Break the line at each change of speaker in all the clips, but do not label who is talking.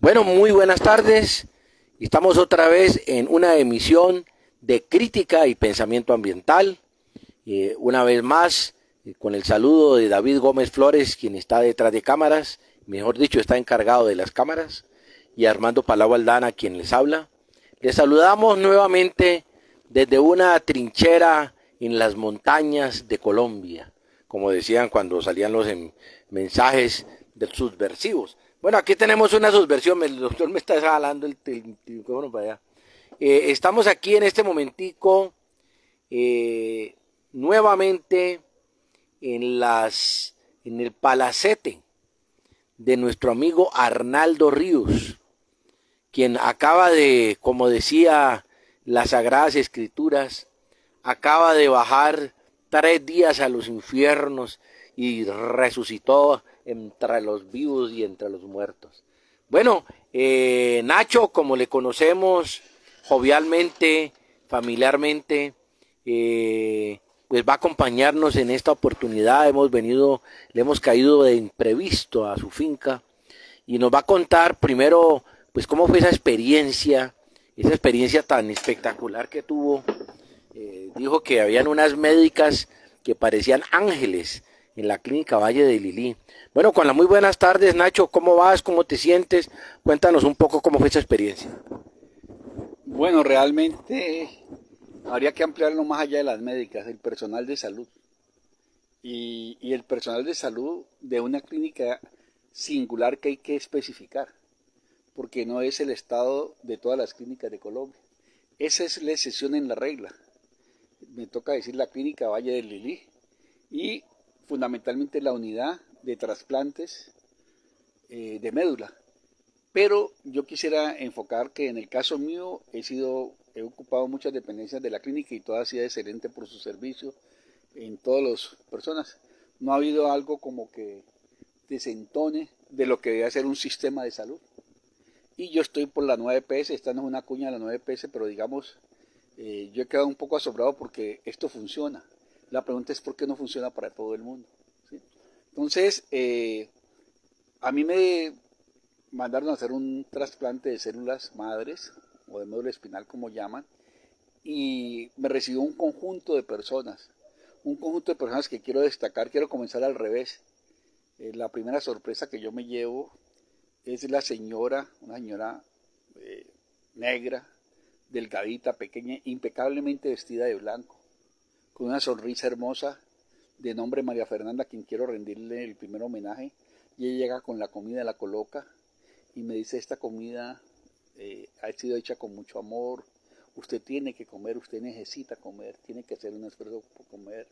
Bueno, muy buenas tardes. Estamos otra vez en una emisión de crítica y pensamiento ambiental. Una vez más, con el saludo de David Gómez Flores, quien está detrás de cámaras, mejor dicho, está encargado de las cámaras, y Armando Palau Aldana, quien les habla. Les saludamos nuevamente desde una trinchera en las montañas de Colombia, como decían cuando salían los mensajes de subversivos. Bueno, aquí tenemos una subversión, el doctor me está jalando el micrófono para allá. Estamos aquí en este momentico eh, nuevamente en el palacete de nuestro amigo Arnaldo Ríos, quien acaba de, como decía las Sagradas Escrituras, acaba de bajar 3 días a los infiernos y resucitó entre los vivos y entre los muertos. Bueno, Nacho, como le conocemos jovialmente, familiarmente, pues va a acompañarnos en esta oportunidad. Le hemos caído de imprevisto a su finca y nos va a contar primero, pues cómo fue esa experiencia tan espectacular que tuvo. Dijo que habían unas médicas que parecían ángeles en la clínica Valle de Lilí. Bueno, con las muy buenas tardes, Nacho, ¿cómo vas? ¿Cómo te sientes? Cuéntanos un poco cómo fue esa experiencia.
Bueno, realmente habría que ampliarlo más allá de las médicas, el personal de salud. Y el personal de salud de una clínica singular que hay que especificar, porque no es el estado de todas las clínicas de Colombia. Esa es la excepción en la regla. Me toca decir la clínica Valle del Lilí y fundamentalmente la unidad de trasplantes de médula. Pero yo quisiera enfocar que en el caso mío he ocupado muchas dependencias de la clínica y toda ha sido excelente por su servicio en todas las personas. No ha habido algo como que desentone de lo que debe ser un sistema de salud. Y yo estoy por la nueva EPS, esta no es una cuña de la nueva EPS, pero digamos, yo he quedado un poco asombrado porque esto funciona. La pregunta es por qué no funciona para todo el mundo. ¿Sí? Entonces, a mí me mandaron a hacer un trasplante de células madres o de médula espinal como llaman y me recibió un conjunto de personas que quiero destacar. Quiero comenzar al revés. La primera sorpresa que yo me llevo es la señora, una señora eh, negra, delgadita, pequeña, impecablemente vestida de blanco, con una sonrisa hermosa, de nombre María Fernanda, a quien quiero rendirle el primer homenaje. Y ella llega con la comida, la coloca y me dice: esta comida ha sido hecha con mucho amor, usted tiene que comer, usted necesita comer, tiene que hacer un esfuerzo por comer,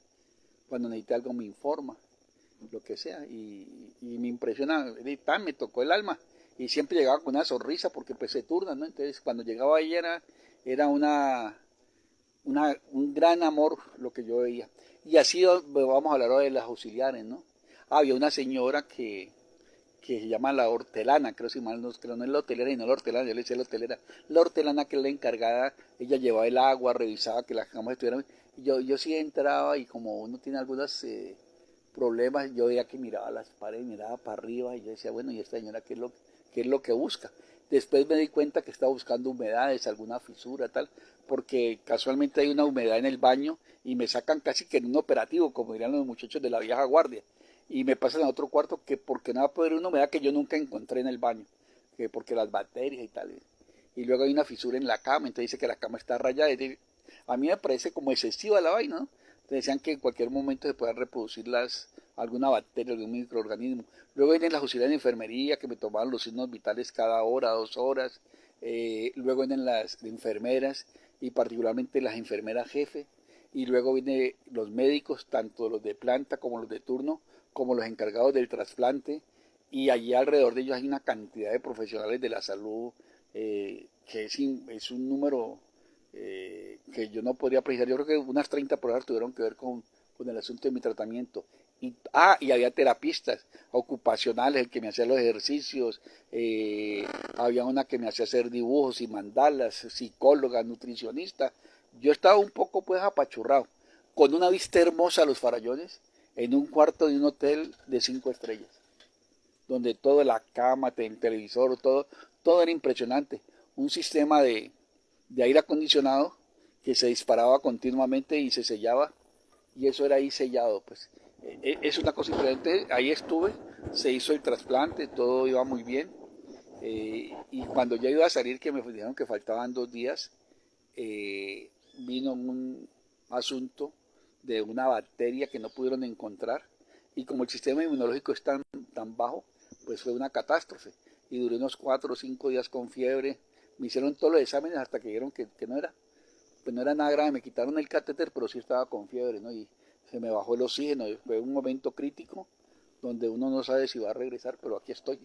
cuando necesite algo me informa, lo que sea. Y me impresiona, me tocó el alma. Y siempre llegaba con una sonrisa porque pues se turnan, ¿no? Entonces cuando llegaba ella era un gran amor lo que yo veía. Y así vamos a hablar ahora de las auxiliares, ¿no? Había una señora que se llama la hortelana, creo si mal no, creo, no es la hotelera y no la hortelana, yo le decía la hotelera. La hortelana, que es la encargada, ella llevaba el agua, revisaba que las camas estuvieran. Yo sí entraba y como uno tiene algunos problemas, yo veía que miraba las paredes, miraba para arriba y yo decía, bueno, ¿y esta señora qué es lo que busca? Después me di cuenta que estaba buscando humedades, alguna fisura, tal, porque casualmente hay una humedad en el baño y me sacan casi que en un operativo, como dirían los muchachos de la vieja guardia, y me pasan a otro cuarto que porque no va a poder una humedad que yo nunca encontré en el baño, que porque las bacterias y tal. Y luego hay una fisura en la cama, entonces dice que la cama está rayada. A mí me parece como excesiva la vaina, ¿no? Entonces decían que en cualquier momento se puedan reproducir alguna bacteria, algún microorganismo. Luego vienen las auxiliares de enfermería que me tomaban los signos vitales cada hora, 2 horas. Luego vienen las enfermeras y particularmente las enfermeras jefe. Y luego vienen los médicos, tanto los de planta como los de turno, como los encargados del trasplante, y allí alrededor de ellos hay una cantidad de profesionales de la salud que es un número que yo no podría precisar. Yo creo que unas 30 pruebas tuvieron que ver con el asunto de mi tratamiento. Y había terapistas ocupacionales, el que me hacía los ejercicios, había una que me hacía hacer dibujos y mandalas, psicóloga, nutricionista. Yo estaba un poco pues apachurrado, con una vista hermosa a los farallones, en un cuarto de un hotel de 5 estrellas. donde toda la cama, el televisor, todo era impresionante. Un sistema de aire acondicionado que se disparaba continuamente y se sellaba, y eso era ahí sellado, pues. Es una cosa diferente, ahí estuve, se hizo el trasplante, todo iba muy bien, y cuando ya iba a salir, que me dijeron que faltaban 2 días, vino un asunto de una bacteria que no pudieron encontrar, y como el sistema inmunológico es tan bajo, pues fue una catástrofe, y duré unos 4 o 5 días con fiebre. Me hicieron todos los exámenes hasta que dijeron que no era, pues no era nada grave. Me quitaron el catéter, pero sí estaba con fiebre, ¿no? Y se me bajó el oxígeno, y fue un momento crítico donde uno no sabe si va a regresar, pero aquí estoy.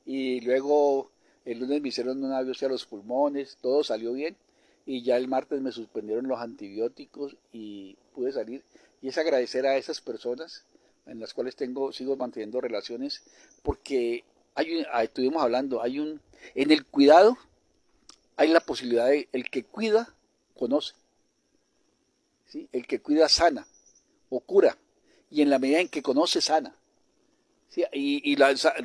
Y luego el lunes me hicieron una biopsia a los pulmones, todo salió bien, y ya el martes me suspendieron los antibióticos y pude salir. Y es agradecer a esas personas en las cuales sigo manteniendo relaciones, porque estuvimos hablando, en el cuidado hay la posibilidad de, el que cuida, conoce, ¿sí? El que cuida sana o cura, y en la medida en que conoce, sana. ¿Sí?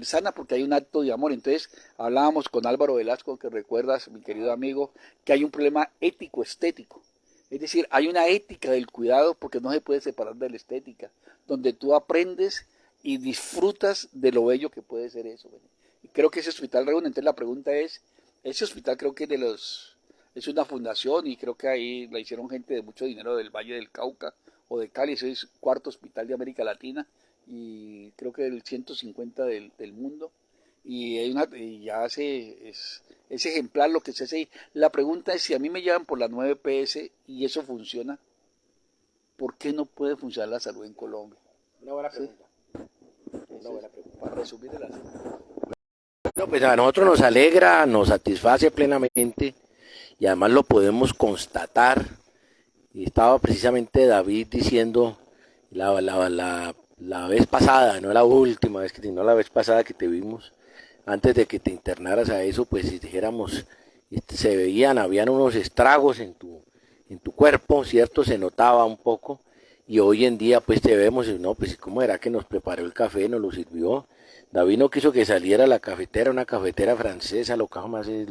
Sana porque hay un acto de amor. Entonces hablábamos con Álvaro Velasco, que recuerdas, mi querido amigo, que hay un problema ético-estético. Es decir, hay una ética del cuidado porque no se puede separar de la estética, donde tú aprendes y disfrutas de lo bello que puede ser eso. Bueno. Y creo que ese hospital reúne. Entonces la pregunta es, ese hospital creo que es una fundación, y creo que ahí la hicieron gente de mucho dinero del Valle del Cauca o de Cali. Ese es el cuarto hospital de América Latina, y creo que el 150 del mundo, y ya es ejemplar lo que se hace ahí. La pregunta es, si a mí me llevan por la 9PS y eso funciona, ¿por qué no puede funcionar la salud en Colombia?
Una buena
¿Sí?
pregunta. Una buena pregunta.
Para resumir el asunto.
No, pues a nosotros nos alegra, nos satisface plenamente y además lo podemos constatar. Y estaba precisamente David diciendo la vez pasada, no la última vez sino la vez pasada que te vimos, antes de que te internaras a eso, pues si dijéramos, se veían, habían unos estragos en tu cuerpo, ¿cierto? Se notaba un poco, y hoy en día pues te vemos y no, pues cómo era que nos preparó el café, nos lo sirvió. David no quiso que saliera la cafetera, una cafetera francesa, lo que más es,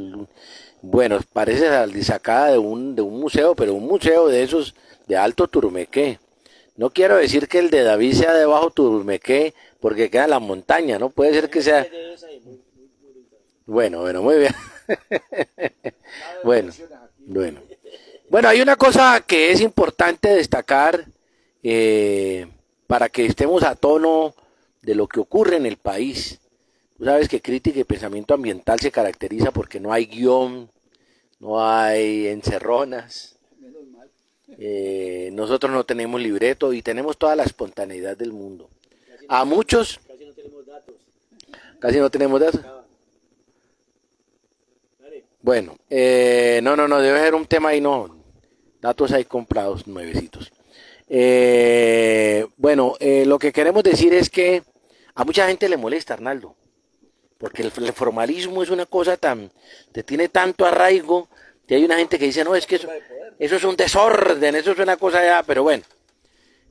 bueno, parece sacada de un museo, pero un museo de esos de Alto Turmequé. No quiero decir que el de David sea de Bajo Turmequé, porque queda en la montaña, ¿no? Puede ser que sea... Bueno, muy bien. Bueno, bueno. Bueno, hay una cosa que es importante destacar para que estemos a tono de lo que ocurre en el país. Tú sabes que Crítica y Pensamiento Ambiental se caracteriza porque no hay guión, no hay encerronas. Nosotros no tenemos libreto y tenemos toda la espontaneidad del mundo. A muchos...
Casi no tenemos datos.
Casi no tenemos datos. Bueno, no, debe ser un tema ahí, no. Datos hay comprados, nuevecitos. Bueno, lo que queremos decir es que a mucha gente le molesta, Arnaldo, porque el formalismo es una cosa te tiene tanto arraigo, que hay una gente que dice, no, es que eso es un desorden, eso es una cosa ya, pero bueno.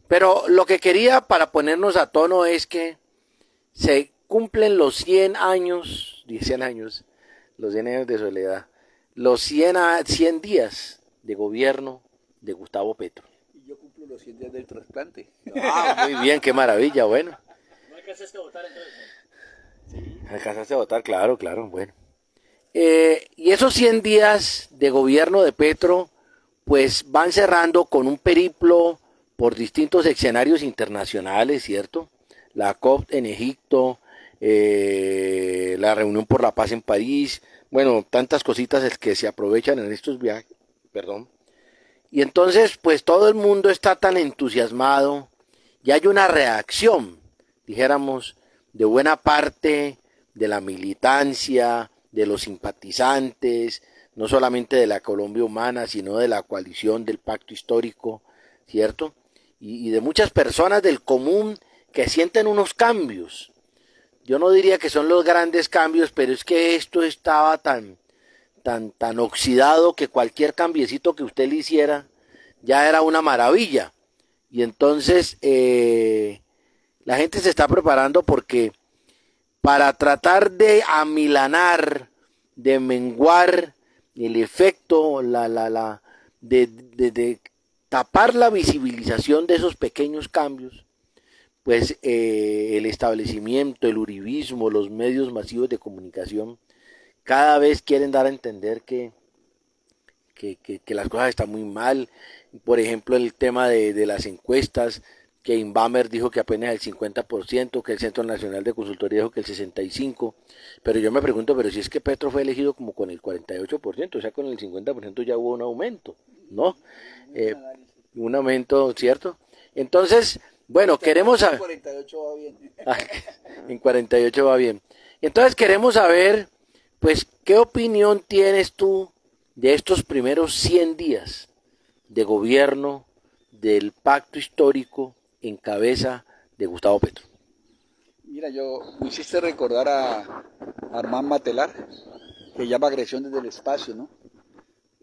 Pero lo que quería para ponernos a tono es que se cumplen los 100 años, los 100 años de soledad, los 100 días de gobierno de Gustavo Petro.
Y yo cumplo los 100 días del trasplante.
Ah, muy bien, qué maravilla, bueno.
¿No alcanzaste a votar entonces?
Sí. Alcanzaste a votar, claro, bueno. Y esos 100 días de gobierno de Petro, pues van cerrando con un periplo por distintos escenarios internacionales, ¿cierto? La COP en Egipto, la reunión por la paz en París, bueno, tantas cositas que se aprovechan en estos viajes, perdón. Y entonces, pues todo el mundo está tan entusiasmado y hay una reacción, dijéramos, de buena parte de la militancia, de los simpatizantes, no solamente de la Colombia Humana, sino de la coalición del Pacto Histórico, ¿cierto? Y de muchas personas del común que sienten unos cambios. Yo no diría que son los grandes cambios, pero es que esto estaba tan oxidado que cualquier cambiecito que usted le hiciera ya era una maravilla. Y entonces la gente se está preparando porque para tratar de amilanar, de menguar el efecto, de tapar la visibilización de esos pequeños cambios, pues el establecimiento, el uribismo, los medios masivos de comunicación, cada vez quieren dar a entender que las cosas están muy mal. Por ejemplo, el tema de las encuestas, que Inbamer dijo que apenas el 50%, que el Centro Nacional de Consultoría dijo que el 65%, pero yo me pregunto, pero si es que Petro fue elegido como con el 48%, o sea, con el 50% ya hubo un aumento, ¿no? Un aumento, ¿cierto? Entonces, bueno, queremos saber...
48 va bien.
En 48 va bien. Entonces queremos saber, pues, ¿qué opinión tienes tú de estos primeros 100 días de gobierno del pacto histórico en cabeza de Gustavo Petro?
Mira, me hiciste recordar a Armand Matelar, que llama Agresión desde el espacio, ¿no?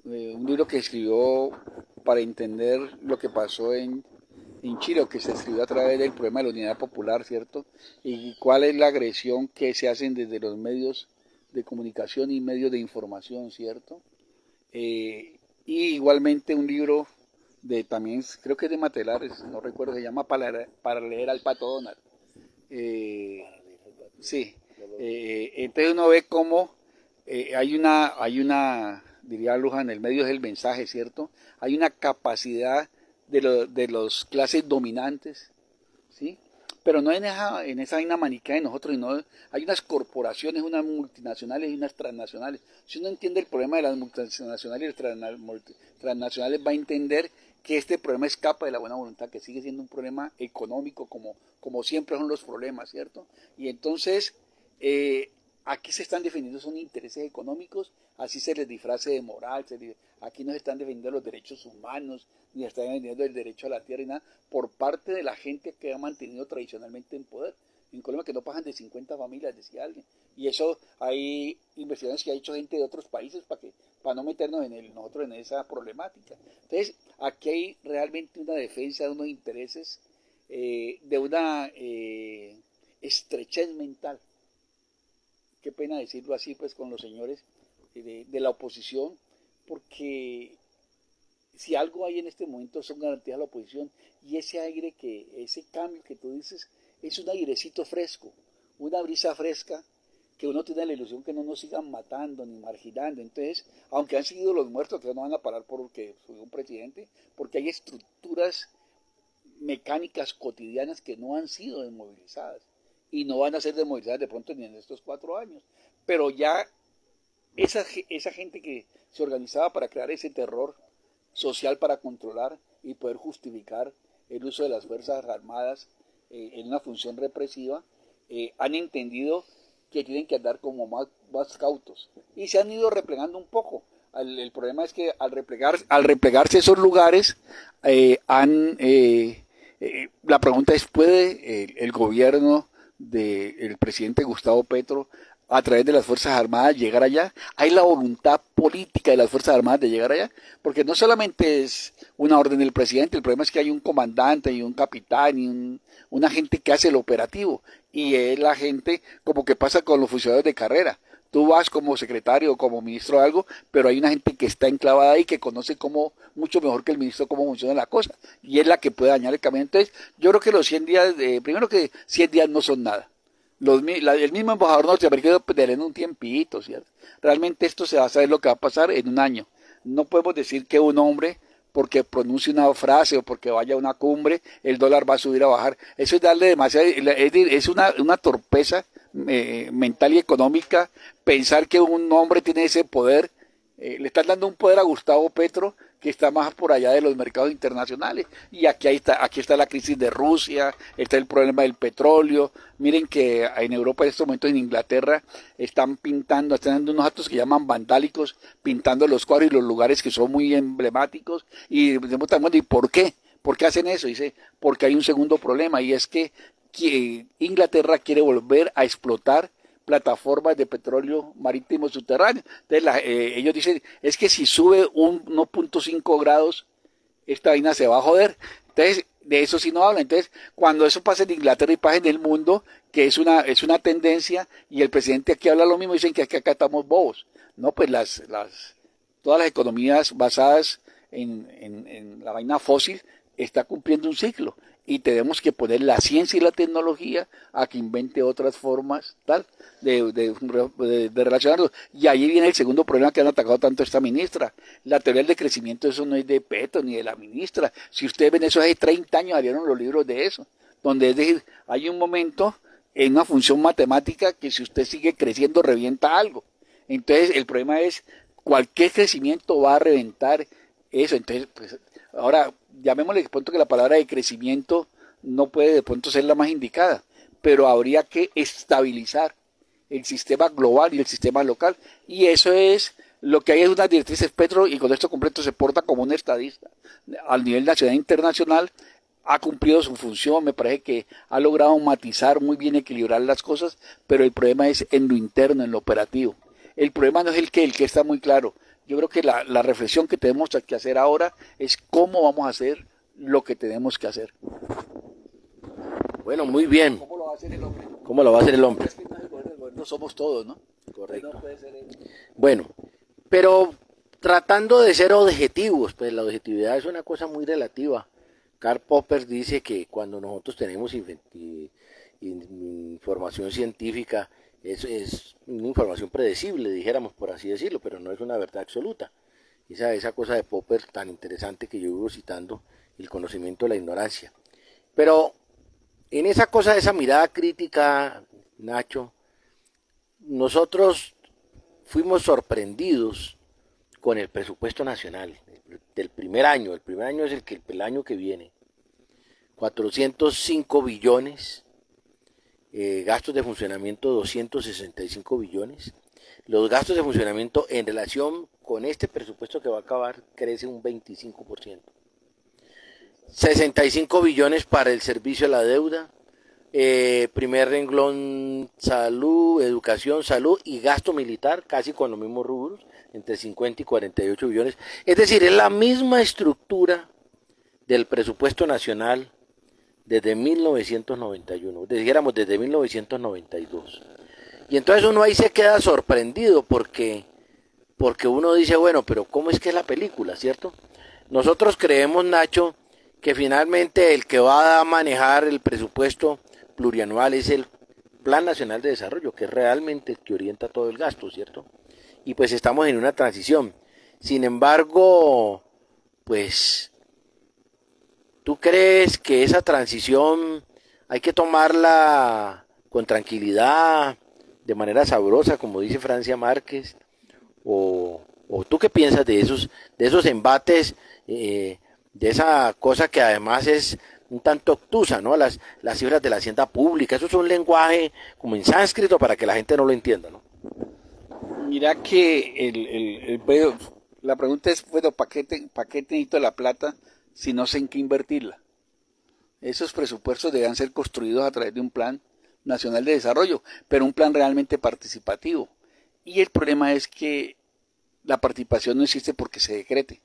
Un libro que escribió para entender lo que pasó en Chile, o que se escribió a través del problema de la unidad popular, ¿cierto? Y cuál es la agresión que se hacen desde los medios de comunicación y medios de información, ¿cierto? Y igualmente un libro también, creo que es de Matelares, no recuerdo, se llama Para leer al Pato Donald. Sí, entonces uno ve cómo diría Luján, el medio es el mensaje, ¿cierto? Hay una capacidad de los clases dominantes, ¿sí? Pero no en esa vaina maniquea de nosotros, sino hay unas corporaciones, unas multinacionales y unas transnacionales. Si uno entiende el problema de las multinacionales y las transnacionales, va a entender que este problema escapa de la buena voluntad, que sigue siendo un problema económico, como siempre son los problemas, ¿cierto? Y entonces, aquí se están defendiendo son intereses económicos, así se les disfrace de moral, aquí no se están defendiendo los derechos humanos, ni están defendiendo el derecho a la tierra y nada, por parte de la gente que ha mantenido tradicionalmente en poder. En Colombia que no pasan de 50 familias, decía alguien. Y eso hay investigaciones que ha hecho gente de otros países para no meternos nosotros en esa problemática. Entonces, aquí hay realmente una defensa de unos intereses, de una estrechez mental. Qué pena decirlo así, pues, con los señores de la oposición, porque si algo hay en este momento son garantías de la oposición, y ese cambio que tú dices, es un airecito fresco, una brisa fresca, que uno tiene la ilusión que no nos sigan matando ni marginando. Entonces, aunque han sido los muertos, que no van a parar porque soy un presidente, porque hay estructuras mecánicas cotidianas que no han sido desmovilizadas, y no van a ser desmovilizadas de pronto ni en estos 4 años, pero ya esa gente que se organizaba para crear ese terror social para controlar y poder justificar el uso de las Fuerzas Armadas en una función represiva, han entendido que tienen que andar como más cautos y se han ido replegando un poco. El problema es que al replegarse esos lugares, la pregunta es, ¿puede el gobierno del presidente Gustavo Petro, a través de las Fuerzas Armadas, llegar allá? ¿Hay la voluntad política de las Fuerzas Armadas de llegar allá? Porque no solamente es una orden del presidente, el problema es que hay un comandante y un capitán y una gente que hace el operativo, y es la gente, como que pasa con los funcionarios de carrera. Tú vas como secretario o como ministro de algo, pero hay una gente que está enclavada ahí, que conoce mucho mejor que el ministro cómo funciona la cosa, y es la que puede dañar el camino. Entonces, yo creo que los 100 días, primero que 100 días no son nada. El mismo embajador norteamericano en un tiempito, ¿cierto? Realmente esto se va a saber lo que va a pasar en un año. No podemos decir que un hombre, porque pronuncie una frase o porque vaya a una cumbre, el dólar va a subir o a bajar. Eso es darle demasiado, es una torpeza mental y económica pensar que un hombre tiene ese poder. Le están dando un poder a Gustavo Petro que está más por allá de los mercados internacionales. Y aquí está la crisis de Rusia, está el problema del petróleo. Miren que en Europa en estos momentos, en Inglaterra, están dando unos actos que llaman vandálicos, pintando los cuadros y los lugares que son muy emblemáticos. Y ¿y por qué? ¿Por qué hacen eso? Dice, porque hay un segundo problema, y es que Inglaterra quiere volver a explotar plataformas de petróleo marítimo subterráneo. Entonces ellos dicen, es que si sube 1.5 grados, esta vaina se va a joder. Entonces de eso sí no habla. Entonces, cuando eso pasa en Inglaterra y pasa en el mundo, que es una tendencia, y el presidente aquí habla lo mismo, dicen que acá estamos bobos. No, pues todas las economías basadas en la vaina fósil está cumpliendo un ciclo. Y tenemos que poner la ciencia y la tecnología a que invente otras formas tal de relacionarlos. Y ahí viene el segundo problema que han atacado tanto esta ministra. La teoría del decrecimiento, eso no es de Petro ni de la ministra. Si ustedes ven eso hace 30 años, salieron los libros de eso. Donde es decir, hay un momento en una función matemática que si usted sigue creciendo revienta algo. Entonces el problema es, cualquier crecimiento va a reventar eso. Entonces, pues, ahora, llamémosle de pronto que la palabra de crecimiento no puede de pronto ser la más indicada, pero habría que estabilizar el sistema global y el sistema local, y eso es lo que hay, es unas directrices. Petro, y con esto completo, se porta como un estadista al nivel nacional e internacional, ha cumplido su función, me parece que ha logrado matizar muy bien, equilibrar las cosas, pero el problema es en lo interno, en lo operativo. El problema no es el que está muy claro. Yo creo que la reflexión que tenemos que hacer ahora es cómo vamos a hacer lo que tenemos que hacer.
Bueno, muy bien.
¿Cómo lo va a hacer el hombre?
¿Cómo lo va a hacer el hombre?
Es que no es el gobierno somos todos, ¿no?
Correcto.
No puede ser él.
Bueno, pero tratando de ser objetivos, pues la objetividad es una cosa muy relativa. Karl Popper dice que cuando nosotros tenemos información científica, es una información predecible, dijéramos por así decirlo, pero no es una verdad absoluta. Esa cosa de Popper tan interesante que yo vivo citando, el conocimiento de la ignorancia. Pero en esa cosa, esa mirada crítica, Nacho, nosotros fuimos sorprendidos con el presupuesto nacional del primer año. El primer año es el año que viene. 405 billones, gastos de funcionamiento 265 billones. Los gastos de funcionamiento en relación con este presupuesto que va a acabar crece un 25%. 65 billones para el servicio a la deuda, primer renglón salud, educación, salud y gasto militar, casi con los mismos rubros, entre 50 y 48 billones. Es decir, es la misma estructura del presupuesto nacional desde 1991, dijéramos desde 1992. Y entonces uno ahí se queda sorprendido porque uno dice, bueno, pero ¿cómo es que es la película, cierto? Nosotros creemos, Nacho, que finalmente el que va a manejar el presupuesto plurianual es el Plan Nacional de Desarrollo, que es realmente el que orienta todo el gasto, ¿cierto? Y pues estamos en una transición. Sin embargo, pues, ¿tú crees que esa transición hay que tomarla con tranquilidad, de manera sabrosa, como dice Francia Márquez? ¿O tú qué piensas de esos embates, de esa cosa que además es un tanto obtusa, ¿no? Las cifras de la hacienda pública, eso es un lenguaje como en sánscrito para que la gente no lo entienda, ¿no?
Mira que la pregunta es, bueno, ¿para qué necesito la plata si no sé en qué invertirla? Esos presupuestos deben ser construidos a través de un plan nacional de desarrollo, pero un plan realmente participativo. Y el problema es que la participación no existe porque se decrete.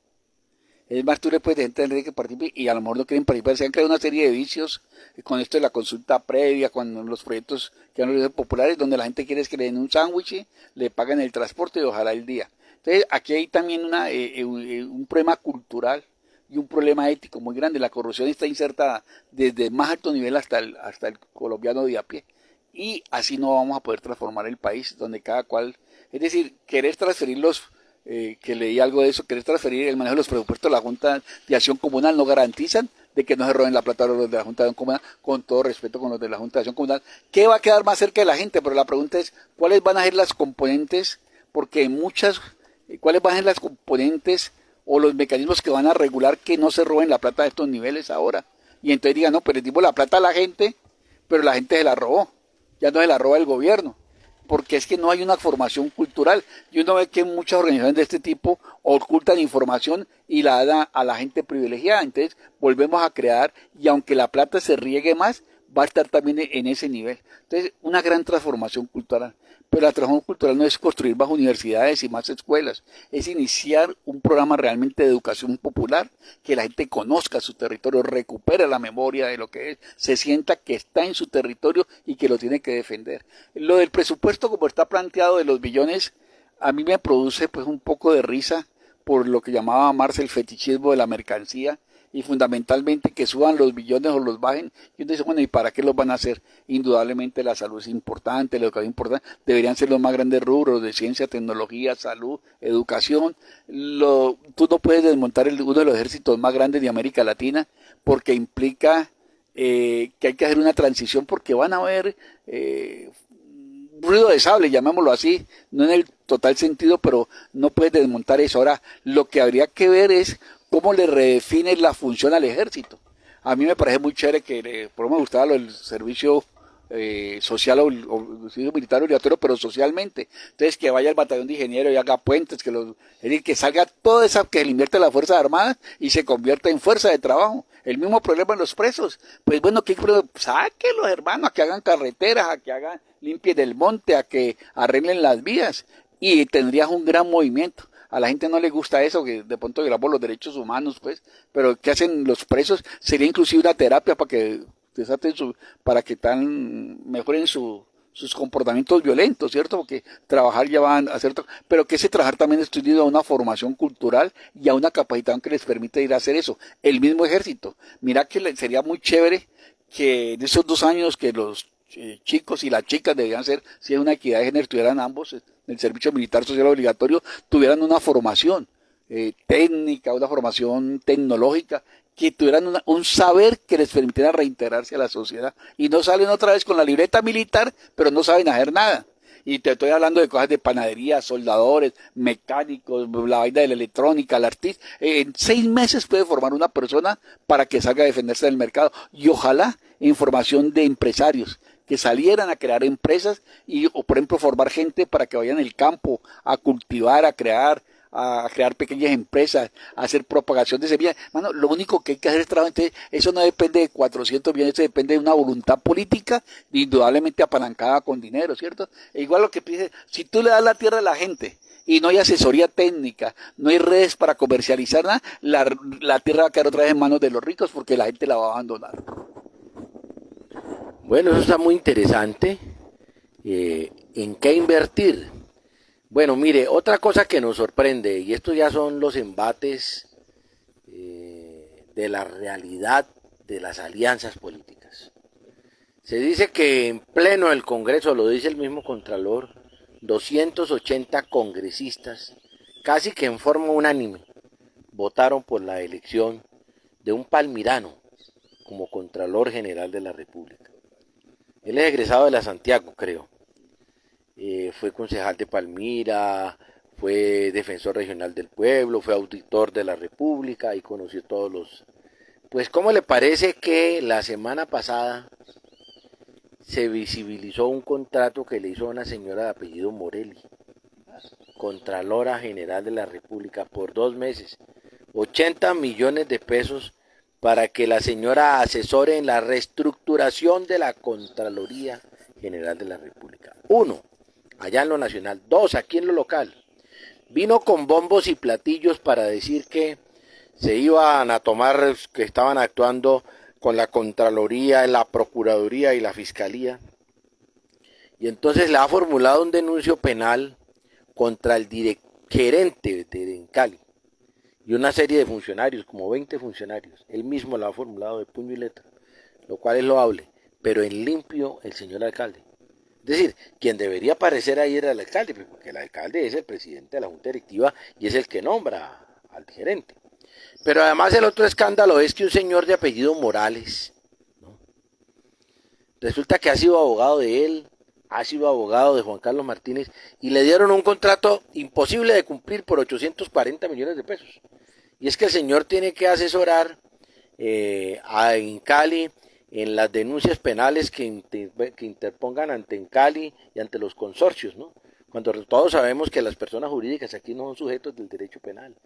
Es más, tú le puedes entender que participe y a lo mejor no quieren participar. Se han creado una serie de vicios con esto de la consulta previa, con los proyectos que han sido populares, donde la gente quiere es que le den un sándwich, le pagan el transporte y ojalá el día. Entonces, aquí hay también un problema cultural y un problema ético muy grande. La corrupción está insertada desde el más alto nivel hasta el colombiano de a pie. Y así no vamos a poder transformar el país, donde cada cual... Es decir, querés transferir que leí algo de eso, querés transferir el manejo de los presupuestos de la Junta de Acción Comunal, no garantizan de que no se roben la plata los de la Junta de Acción Comunal, con todo respeto con los de la Junta de Acción Comunal. ¿Qué va a quedar más cerca de la gente? Pero la pregunta es, ¿cuáles van a ser las componentes? Porque ¿cuáles van a ser las componentes o los mecanismos que van a regular que no se roben la plata de estos niveles ahora? Y entonces digan, no, pero le dimos la plata a la gente, pero la gente se la robó, ya no se la roba el gobierno. Porque es que no hay una formación cultural. Y uno ve que muchas organizaciones de este tipo ocultan información y la dan a la gente privilegiada. Entonces volvemos a crear, y aunque la plata se riegue más, va a estar también en ese nivel. Entonces, una gran transformación cultural. Pero la transformación cultural no es construir más universidades y más escuelas, es iniciar un programa realmente de educación popular, que la gente conozca su territorio, recupere la memoria de lo que es, se sienta que está en su territorio y que lo tiene que defender. Lo del presupuesto como está planteado de los billones, a mí me produce pues un poco de risa por lo que llamaba Marx el fetichismo de la mercancía, y fundamentalmente que suban los billones o los bajen, y uno dice, bueno, ¿y para qué los van a hacer? Indudablemente la salud es importante, la educación es importante, deberían ser los más grandes rubros de ciencia, tecnología, salud, educación. Tú no puedes desmontar uno de los ejércitos más grandes de América Latina porque implica que hay que hacer una transición porque van a haber ruido de sable, llamémoslo así, no en el total sentido, pero no puedes desmontar eso. Ahora, lo que habría que ver es cómo le redefine la función al ejército. A mí me parece muy chévere que, por eso me gustaba lo del servicio social o servicio militar obligatorio, pero socialmente. Entonces, que vaya el batallón de ingenieros y haga puentes, es decir, que salga todo eso que le invierte la Fuerza Armada y se convierta en fuerza de trabajo. El mismo problema en los presos. Pues bueno, sáquenlos, hermanos, a que hagan carreteras, a que limpien el monte, a que arreglen las vías, y tendrías un gran movimiento. A la gente no le gusta eso, que de pronto violamos los derechos humanos, pues, pero ¿qué hacen los presos? Sería inclusive una terapia para que mejoren sus comportamientos violentos, ¿cierto? Porque trabajar ya van a hacer, pero que ese trabajar también es unido a una formación cultural y a una capacitación que les permite ir a hacer eso. El mismo ejército. Mira que sería muy chévere que en esos 2 años que los chicos y las chicas debían ser, si hay una equidad de género, tuvieran ambos, el servicio militar social obligatorio, tuvieran una formación técnica, una formación tecnológica, que tuvieran un saber que les permitiera reintegrarse a la sociedad, y no salen otra vez con la libreta militar, pero no saben hacer nada. Y te estoy hablando de cosas de panadería, soldadores, mecánicos, la vaina de la electrónica, el artista. En 6 meses puede formar una persona para que salga a defenderse del mercado. Y ojalá en formación de empresarios, que salieran a crear empresas o por ejemplo formar gente para que vayan al campo a cultivar, a crear pequeñas empresas, a hacer propagación de semillas. Mano, lo único que hay que hacer es trabajo. Entonces, eso no depende de 400 millones, eso depende de una voluntad política, indudablemente apalancada con dinero, ¿cierto? E igual lo que dice, si tú le das la tierra a la gente y no hay asesoría técnica, no hay redes para comercializar nada, la tierra va a quedar otra vez en manos de los ricos porque la gente la va a abandonar.
Bueno, eso está muy interesante. ¿En qué invertir? Bueno, mire, otra cosa que nos sorprende, y estos ya son los embates de la realidad de las alianzas políticas. Se dice que en pleno del Congreso, lo dice el mismo Contralor, 280 congresistas, casi que en forma unánime, votaron por la elección de un palmirano como Contralor General de la República. Él es egresado de la Santiago, creo. Fue concejal de Palmira, fue defensor regional del pueblo, fue auditor de la República y conoció todos los... Pues, ¿cómo le parece que la semana pasada se visibilizó un contrato que le hizo a una señora de apellido Morelli, Contralora General de la República, por 2 meses, 80 millones de pesos para que la señora asesore en la reestructuración de la Contraloría General de la República? 1, allá en lo nacional. 2, aquí en lo local. Vino con bombos y platillos para decir que se iban a tomar, que estaban actuando con la Contraloría, la Procuraduría y la Fiscalía. Y entonces le ha formulado un denuncio penal contra el gerente de Encali y una serie de funcionarios, como 20 funcionarios. Él mismo lo ha formulado de puño y letra, lo cual es loable, pero en limpio el señor alcalde. Es decir, quien debería aparecer ahí era el alcalde, porque el alcalde es el presidente de la Junta Directiva y es el que nombra al gerente. Pero además el otro escándalo es que un señor de apellido Morales, ¿no?, resulta que ha sido abogado de él, ha sido abogado de Juan Carlos Martínez, y le dieron un contrato imposible de cumplir por 840 millones de pesos. Y es que el señor tiene que asesorar a Encali en las denuncias penales que interpongan ante Encali y ante los consorcios, ¿no? Cuando todos sabemos que las personas jurídicas aquí no son sujetos del derecho penal.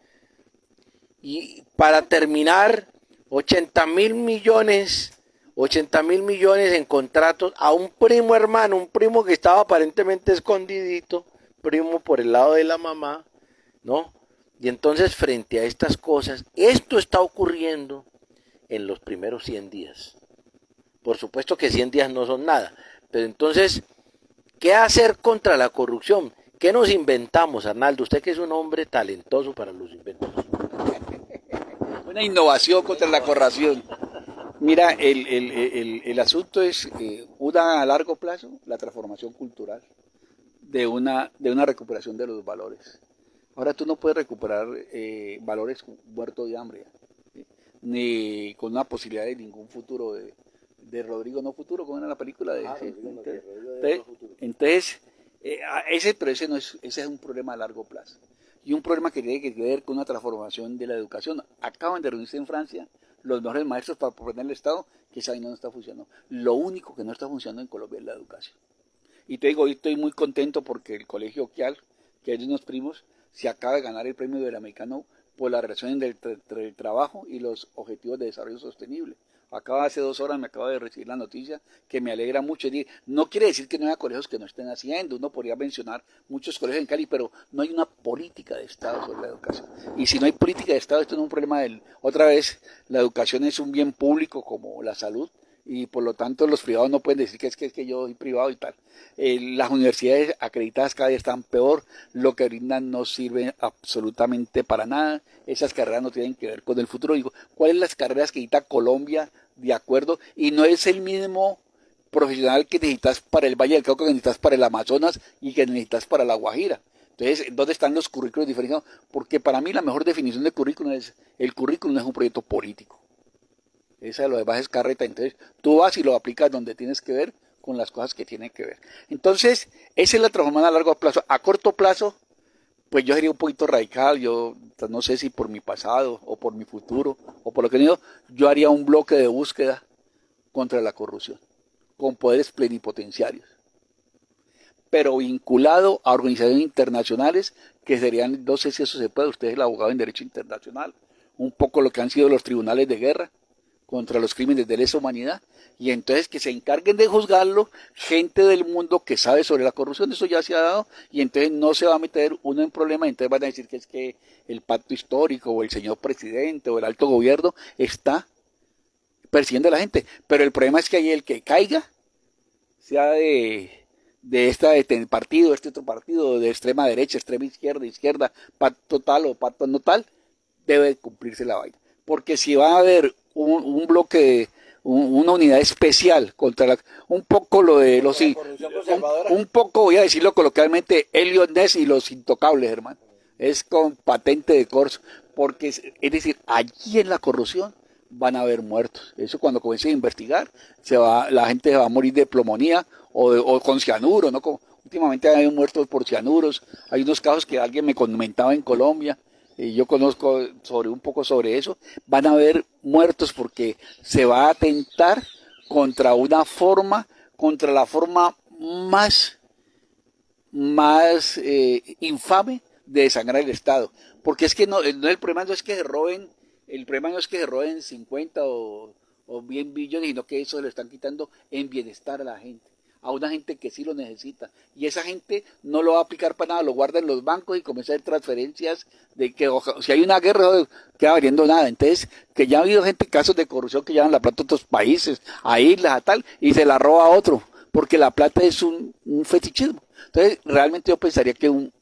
Y para terminar, 80.000 millones 80.000 millones en contratos a un primo hermano, un primo que estaba aparentemente escondidito, primo por el lado de la mamá, ¿no? Y entonces frente a estas cosas, esto está ocurriendo en los primeros 100 días. Por supuesto que 100 días no son nada, pero entonces, ¿qué hacer contra la corrupción? ¿Qué nos inventamos, Arnaldo? Usted que es un hombre talentoso para los inventos.
Una innovación contra la corrupción. Mira, el asunto es una a largo plazo, la transformación cultural de una recuperación de los valores. Ahora tú no puedes recuperar valores muertos de hambre, ni con una posibilidad de ningún futuro de Rodrigo no futuro, como era la película de... Sí, entonces pero ese es un problema a largo plazo. Y un problema que tiene que ver con una transformación de la educación. Acaban de reunirse en Francia los mejores maestros para proponer el Estado, que esa no está funcionando. Lo único que no está funcionando en Colombia es la educación. Y te digo, hoy estoy muy contento porque el Colegio Oquial, que es de unos primos, se acaba de ganar el premio iberoamericano por la relación entre el trabajo y los objetivos de desarrollo sostenible. Hace 2 horas me acabo de recibir la noticia que me alegra mucho. No quiere decir que no haya colegios que no estén haciendo, uno podría mencionar muchos colegios en Cali, pero no hay una política de Estado sobre la educación. Y si no hay política de Estado, esto no es un problema otra vez, la educación es un bien público como la salud, y por lo tanto los privados no pueden decir que es que yo soy privado y tal. Las universidades acreditadas cada día están peor, lo que brindan no sirve absolutamente para nada, esas carreras no tienen que ver con el futuro. Digo, ¿cuáles son las carreras que necesita Colombia de acuerdo? Y no es el mismo profesional que necesitas para el Valle del Cauca, que necesitas para el Amazonas y que necesitas para la Guajira. Entonces, ¿dónde están los currículos diferenciados? Porque para mí la mejor definición de currículum es, el currículum es un proyecto político. Esa de lo demás es carreta, entonces tú vas y lo aplicas donde tienes que ver con las cosas que tienen que ver. Entonces, esa es la transformación a largo plazo. A corto plazo, pues yo sería un poquito radical, yo no sé si por mi pasado o por mi futuro o por lo que digo, yo haría un bloque de búsqueda contra la corrupción, con poderes plenipotenciarios, pero vinculado a organizaciones internacionales que serían, no sé si eso se puede, usted es el abogado en derecho internacional, un poco lo que han sido los tribunales de guerra contra los crímenes de lesa humanidad, y entonces que se encarguen de juzgarlo gente del mundo que sabe sobre la corrupción. Eso ya se ha dado, y entonces no se va a meter uno en problemas, entonces van a decir que es que el pacto histórico o el señor presidente o el alto gobierno está persiguiendo a la gente, pero el problema es que ahí el que caiga, sea de partido, este otro partido, de extrema derecha, extrema izquierda, pacto tal o pacto no tal, debe cumplirse la vaina. Porque si va a haber un bloque, una unidad especial contra un poco lo de los... Un poco, voy a decirlo coloquialmente, Elliot Ness y los intocables, hermano. Es con patente de corso. Porque, es decir, allí en la corrupción van a haber muertos. Eso cuando comience a investigar, la gente se va a morir de pulmonía o con cianuro, ¿no? Últimamente hay muertos por cianuros. Hay unos casos que alguien me comentaba en Colombia, y yo conozco un poco sobre eso. Van a haber muertos porque se va a atentar contra la forma más infame de desangrar el Estado. Porque es que el problema no es que se roben, el problema no es que se roben 50 o 100 billones, sino que eso le están quitando en bienestar a la gente, a una gente que sí lo necesita. Y esa gente no lo va a aplicar para nada, lo guarda en los bancos y comienza a hacer transferencias de que si hay una guerra queda valiendo nada. Entonces, que ya ha habido casos de corrupción que llevan la plata a otros países, a islas, a tal, y se la roba a otro, porque la plata es un fetichismo. Entonces, realmente yo pensaría que un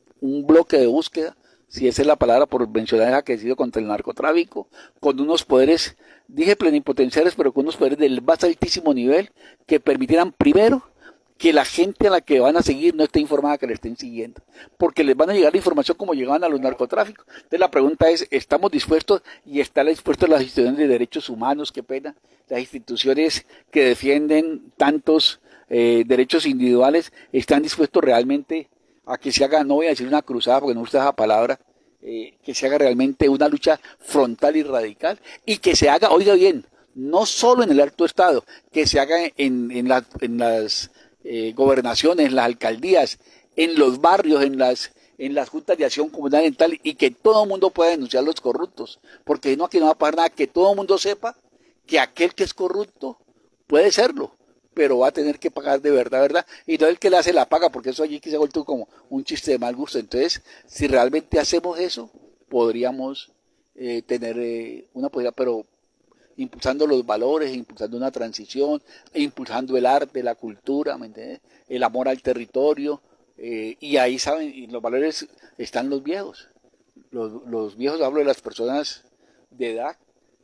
bloque de búsqueda, si esa es la palabra por mencionar, esa que ha sido contra el narcotráfico, con unos poderes, dije plenipotenciarios, pero con unos poderes del más altísimo nivel, que permitieran primero que la gente a la que van a seguir no esté informada que le estén siguiendo, porque les van a llegar la información como llegaban a los narcotráficos. Entonces la pregunta es, ¿estamos dispuestos y están dispuestos las instituciones de derechos humanos, qué pena, las instituciones que defienden tantos derechos individuales, están dispuestos realmente a que se haga, no voy a decir una cruzada porque no me gusta esa palabra, que se haga realmente una lucha frontal y radical, y que se haga, oiga bien, no solo en el alto estado, que se haga en las gobernaciones, en las alcaldías, en los barrios, en las juntas de acción comunal y tal, y que todo el mundo pueda denunciar a los corruptos, porque no, aquí no va a pasar nada, que todo el mundo sepa que aquel que es corrupto puede serlo, pero va a tener que pagar de verdad, ¿verdad? Y no el que le hace la paga, porque eso allí que se ha vuelto como un chiste de mal gusto. Entonces, si realmente hacemos eso, podríamos tener una posibilidad, pero impulsando los valores, impulsando una transición, impulsando el arte, la cultura, ¿me entiendes? El amor al territorio, y ahí saben, y los valores están los viejos. Los viejos, hablo de las personas de edad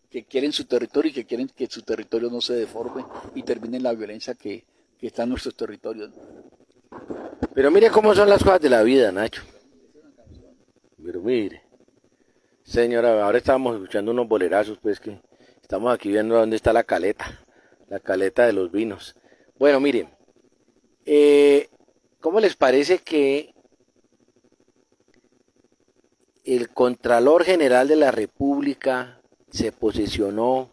que quieren su territorio y que quieren que su territorio no se deforme y termine en la violencia que está en nuestros territorios.
Pero mire cómo son las cosas de la vida, Nacho. Pero mire, señora, ahora estábamos escuchando unos bolerazos, pues que estamos aquí viendo dónde está la caleta de los vinos. Bueno, miren, ¿cómo les parece que el Contralor General de la República se posicionó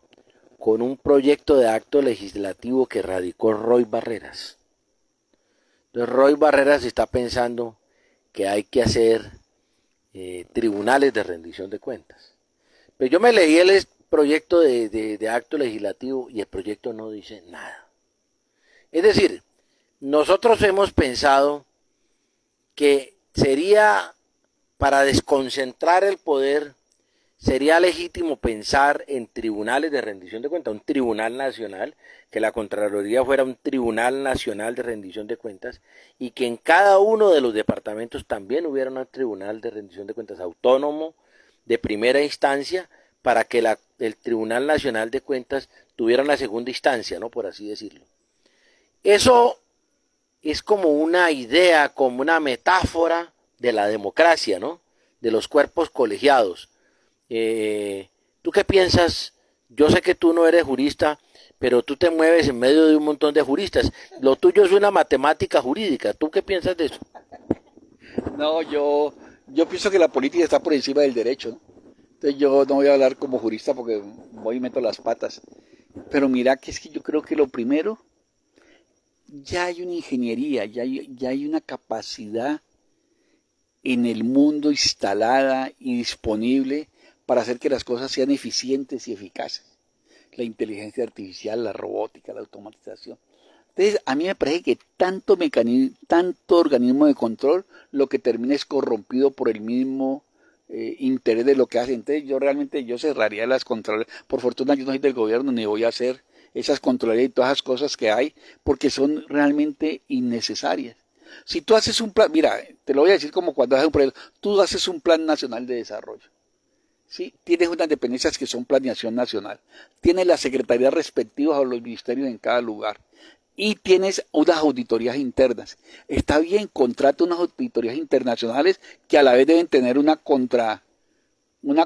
con un proyecto de acto legislativo que radicó Roy Barreras? Entonces Roy Barreras está pensando que hay que hacer tribunales de rendición de cuentas. Pero yo me leí el proyecto de acto legislativo y el proyecto no dice nada. Es decir, nosotros hemos pensado que sería, para desconcentrar el poder, sería legítimo pensar en tribunales de rendición de cuentas, un tribunal nacional, que la Contraloría fuera un tribunal nacional de rendición de cuentas y que en cada uno de los departamentos también hubiera un tribunal de rendición de cuentas autónomo de primera instancia para que el Tribunal Nacional de Cuentas tuviera una segunda instancia, ¿no? Por así decirlo. Eso es como una idea, como una metáfora de la democracia, ¿no? De los cuerpos colegiados. ¿Tú qué piensas? Yo sé que tú no eres jurista, pero tú te mueves en medio de un montón de juristas. Lo tuyo es una matemática jurídica. ¿Tú qué piensas de eso?
No, yo pienso que la política está por encima del derecho, ¿no? Entonces yo no voy a hablar como jurista porque voy y meto las patas. Pero mira que es que yo creo que lo primero, ya hay una ingeniería, ya hay una capacidad en el mundo instalada y disponible para hacer que las cosas sean eficientes y eficaces. La inteligencia artificial, la robótica, la automatización. Entonces, a mí me parece que tanto organismo de control, lo que termina es corrompido por el mismo interés de lo que hacen. Entonces, yo cerraría las control. Por fortuna, yo no soy del gobierno ni voy a hacer esas controlarías y todas esas cosas que hay, porque son realmente innecesarias. Si tú haces un plan, mira, te lo voy a decir como cuando haces un proyecto, tú haces un plan nacional de desarrollo. ¿Sí? Tienes unas dependencias que son planeación nacional, tienes las secretarías respectivas o los ministerios en cada lugar y tienes unas auditorías internas. Está bien, contrata unas auditorías internacionales que a la vez deben tener una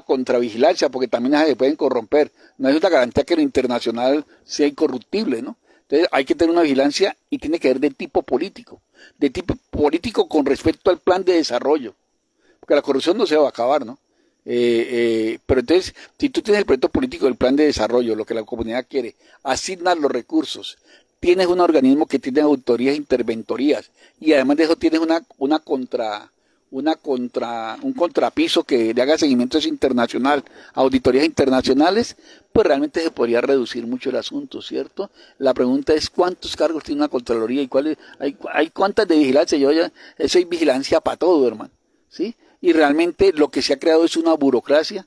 contravigilancia, porque también se pueden corromper. No es una garantía que lo internacional sea incorruptible, ¿no? Entonces hay que tener una vigilancia y tiene que ser de tipo político con respecto al plan de desarrollo, porque la corrupción no se va a acabar, ¿no? Pero entonces, si tú tienes el proyecto político del plan de desarrollo, lo que la comunidad quiere, asignas los recursos, tienes un organismo que tiene auditorías e interventorías, y además de eso tienes un contrapiso que le haga seguimiento internacional, auditorías internacionales, pues realmente se podría reducir mucho el asunto, ¿cierto? La pregunta es cuántos cargos tiene una Contraloría y cuáles, hay cuántas de vigilancia. Eso hay vigilancia para todo, hermano, ¿sí? Y realmente lo que se ha creado es una burocracia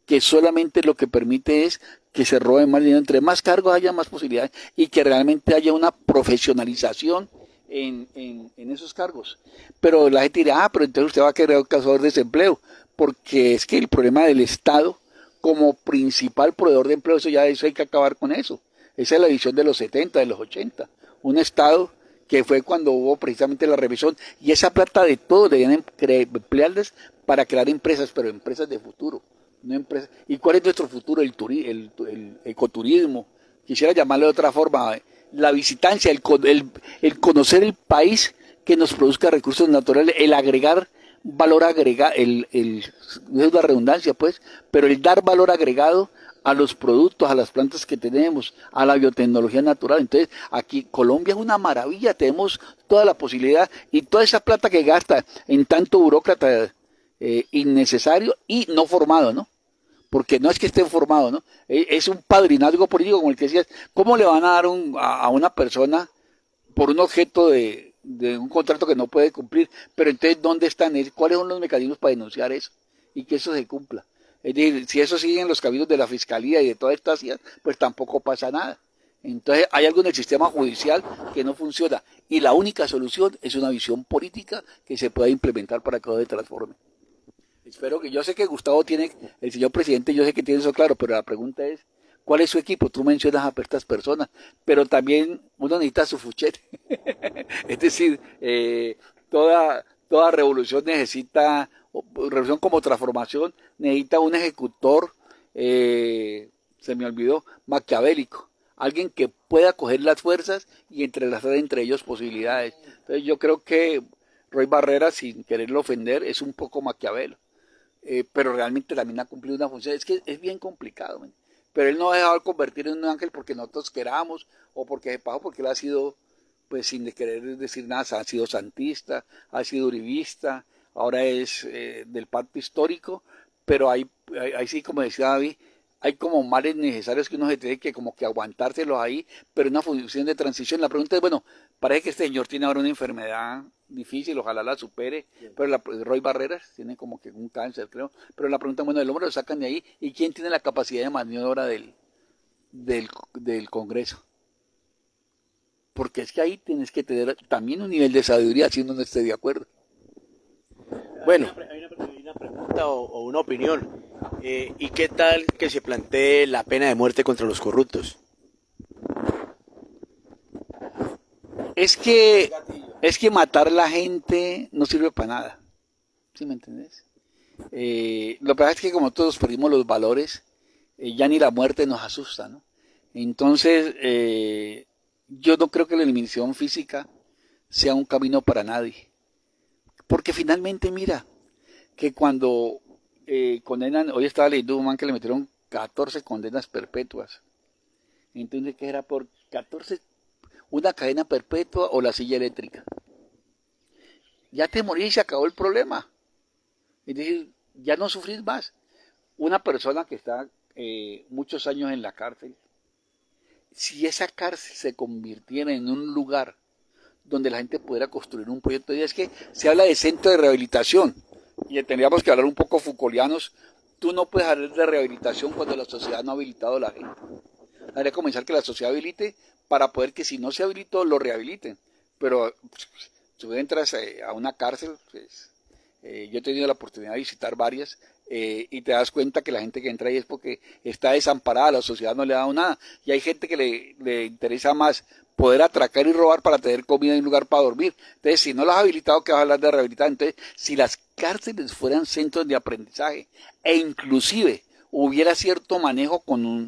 que solamente lo que permite es que se roben más dinero. Entre más cargos haya, más posibilidades, y que realmente haya una profesionalización en esos cargos. Pero la gente dirá, pero entonces usted va a querer causar desempleo, porque es que el problema del Estado como principal proveedor de empleo, eso hay que acabar con eso. Esa es la visión de los 70, de los 80. Un Estado que fue cuando hubo precisamente la revisión, y esa plata de todos debían emplearles para crear empresas, pero empresas de futuro, no empresas. ¿Y cuál es nuestro futuro? El ecoturismo, quisiera llamarlo de otra forma, la visitancia, el conocer el país que nos produzca recursos naturales, el agregar valor agregado, no es una redundancia pues, pero el dar valor agregado a los productos, a las plantas que tenemos, a la biotecnología natural. Entonces, aquí Colombia es una maravilla, tenemos toda la posibilidad, y toda esa plata que gasta en tanto burócrata innecesario y no formado, ¿no? porque no es que estén formados, ¿no? Es un padrinazgo político, como el que decías. ¿Cómo le van a dar a una persona por un objeto de un contrato que no puede cumplir? Pero entonces, ¿dónde están? ¿Cuáles son los mecanismos para denunciar eso? Y que eso se cumpla. Es decir, si eso sigue en los caminos de la Fiscalía y de todas estas vías, pues tampoco pasa nada. Entonces hay algo en el sistema judicial que no funciona. Y la única solución es una visión política que se pueda implementar para que todo se transforme. Espero que, yo sé que Gustavo tiene, el señor presidente, yo sé que tiene eso claro, pero la pregunta es, ¿cuál es su equipo? Tú mencionas a estas personas, pero también uno necesita su fuchete. Es decir, toda revolución necesita, revolución como transformación, necesita un ejecutor, se me olvidó, maquiavélico. Alguien que pueda coger las fuerzas y entrelazar entre ellos posibilidades. Entonces yo creo que Roy Barreras, sin quererlo ofender, es un poco maquiavelo. Pero realmente también ha cumplido una función. Es que es bien complicado, man. Pero él no ha dejado de convertir en un ángel porque nosotros queramos o porque se pasó, porque él ha sido, pues sin querer decir nada, ha sido santista, ha sido uribista, ahora es del pacto histórico, pero hay sí, como decía David, hay como males necesarios que uno se tiene que como que aguantárselos ahí, pero una función de transición. La pregunta es, bueno, parece que este señor tiene ahora una enfermedad difícil, ojalá la supere, pero Roy Barreras tiene como que un cáncer, creo, pero la pregunta, bueno, el hombre lo sacan de ahí, ¿y quién tiene la capacidad de maniobra del Congreso? Porque es que ahí tienes que tener también un nivel de sabiduría si uno no esté de acuerdo.
Bueno,
Hay una pregunta o una opinión. ¿Y qué tal que se plantee la pena de muerte contra los corruptos?
Es que matar a la gente no sirve para nada, ¿sí me entendés? Lo que pasa es que como todos perdimos los valores, ya ni la muerte nos asusta, ¿no? Entonces, yo no creo que la eliminación física sea un camino para nadie. Porque finalmente, mira, que cuando condenan, hoy estaba leyendo un man que le metieron 14 condenas perpetuas. Entonces, ¿qué era por 14? ¿Una cadena perpetua o la silla eléctrica? Ya te morís y se acabó el problema. Es decir, ya no sufrís más. Una persona que está muchos años en la cárcel, si esa cárcel se convirtiera en un lugar donde la gente pudiera construir un proyecto, y es que se habla de centro de rehabilitación, y tendríamos que hablar un poco Foucaultianos, tú no puedes hablar de rehabilitación cuando la sociedad no ha habilitado a la gente. Habría que comenzar que la sociedad habilite para poder que si no se habilitó, lo rehabiliten. Pero tú entras a una cárcel, pues, yo he tenido la oportunidad de visitar varias, y te das cuenta que la gente que entra ahí es porque está desamparada, la sociedad no le ha dado nada, y hay gente que le interesa más poder atracar y robar para tener comida y un lugar para dormir. Entonces, si no lo has habilitado, ¿qué vas a hablar de rehabilitar? Entonces, si las cárceles fueran centros de aprendizaje e inclusive hubiera cierto manejo ¿cómo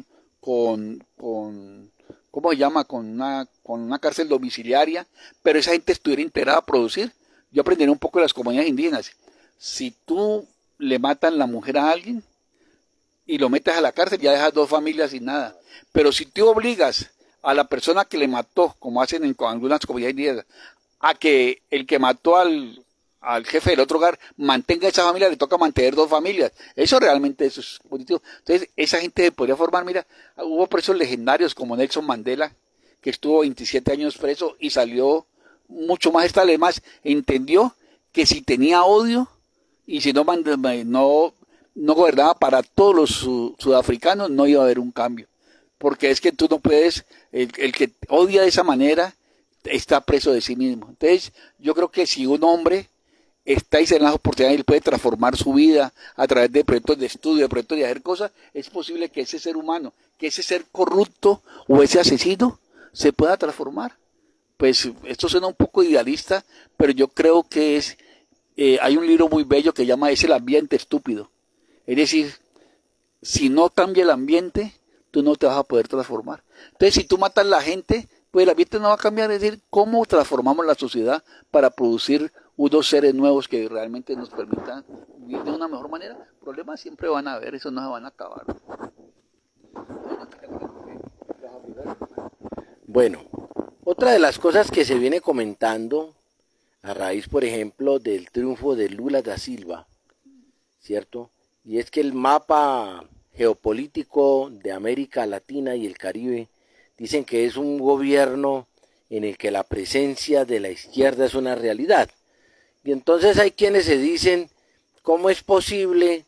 se llama? Con una cárcel domiciliaria, pero esa gente estuviera integrada a producir. Yo aprendería un poco de las comunidades indígenas. Si tú le matan la mujer a alguien y lo metes a la cárcel, ya dejas 2 familias sin nada. Pero si tú obligas a la persona que le mató, como hacen en algunas comunidades indígenas, a que el que mató al jefe del otro hogar mantenga esa familia, le toca mantener 2 familias. Eso realmente eso es positivo. Entonces, esa gente se podría formar, mira, hubo presos legendarios como Nelson Mandela, que estuvo 27 años preso y salió mucho más estable. Además, entendió que si tenía odio y si no gobernaba para todos los sudafricanos, no iba a haber un cambio. Porque es que tú no puedes, el que odia de esa manera está preso de sí mismo. Entonces, yo creo que si un hombre está ahí en las oportunidades, él puede transformar su vida a través de proyectos de estudio, de proyectos de hacer cosas, es posible que ese ser humano, que ese ser corrupto o ese asesino se pueda transformar. Pues esto suena un poco idealista, pero yo creo que hay un libro muy bello que llama Es el ambiente estúpido. Es decir, si no cambia el ambiente, tú no te vas a poder transformar. Entonces, si tú matas a la gente, pues el ambiente no va a cambiar. Es decir, ¿cómo transformamos la sociedad para producir unos seres nuevos que realmente nos permitan vivir de una mejor manera? Problemas siempre van a haber, eso no se van a acabar.
bueno, otra de las cosas que se viene comentando a raíz, por ejemplo, del triunfo de Lula da Silva, ¿cierto? Y es que el mapa geopolítico de América Latina y el Caribe, dicen que es un gobierno en el que la presencia de la izquierda es una realidad. Y entonces hay quienes se dicen, ¿cómo es posible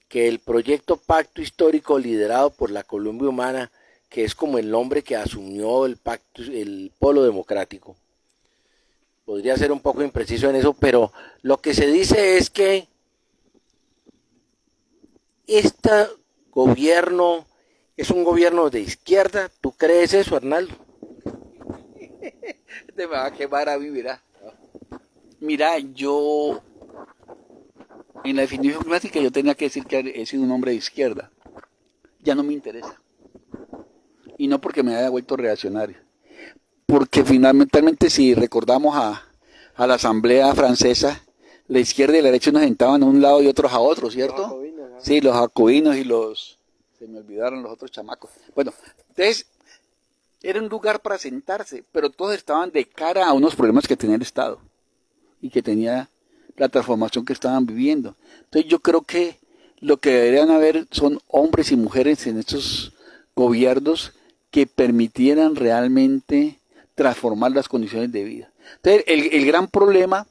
que el proyecto Pacto Histórico liderado por la Colombia Humana, que es como el nombre que asumió el Polo Democrático, podría ser un poco impreciso en eso, pero lo que se dice es que este gobierno es un gobierno de izquierda? ¿Tú crees eso, Arnaldo?
Te me va a quemar a mí, mira. Mira, yo en la definición clásica yo tenía que decir que he sido un hombre de izquierda. Ya no me interesa. Y no porque me haya vuelto reaccionario. Porque finalmente si recordamos a la Asamblea Francesa, la izquierda y la derecha nos sentaban a un lado y otros a otro, ¿cierto? Los jacobinos, ¿no? Sí, los jacobinos y los... Se me olvidaron los otros chamacos. Bueno, entonces era un lugar para sentarse, pero todos estaban de cara a unos problemas que tenía el Estado y que tenía la transformación que estaban viviendo. Entonces yo creo que lo que deberían haber son hombres y mujeres en estos gobiernos que permitieran realmente transformar las condiciones de vida. Entonces el gran problema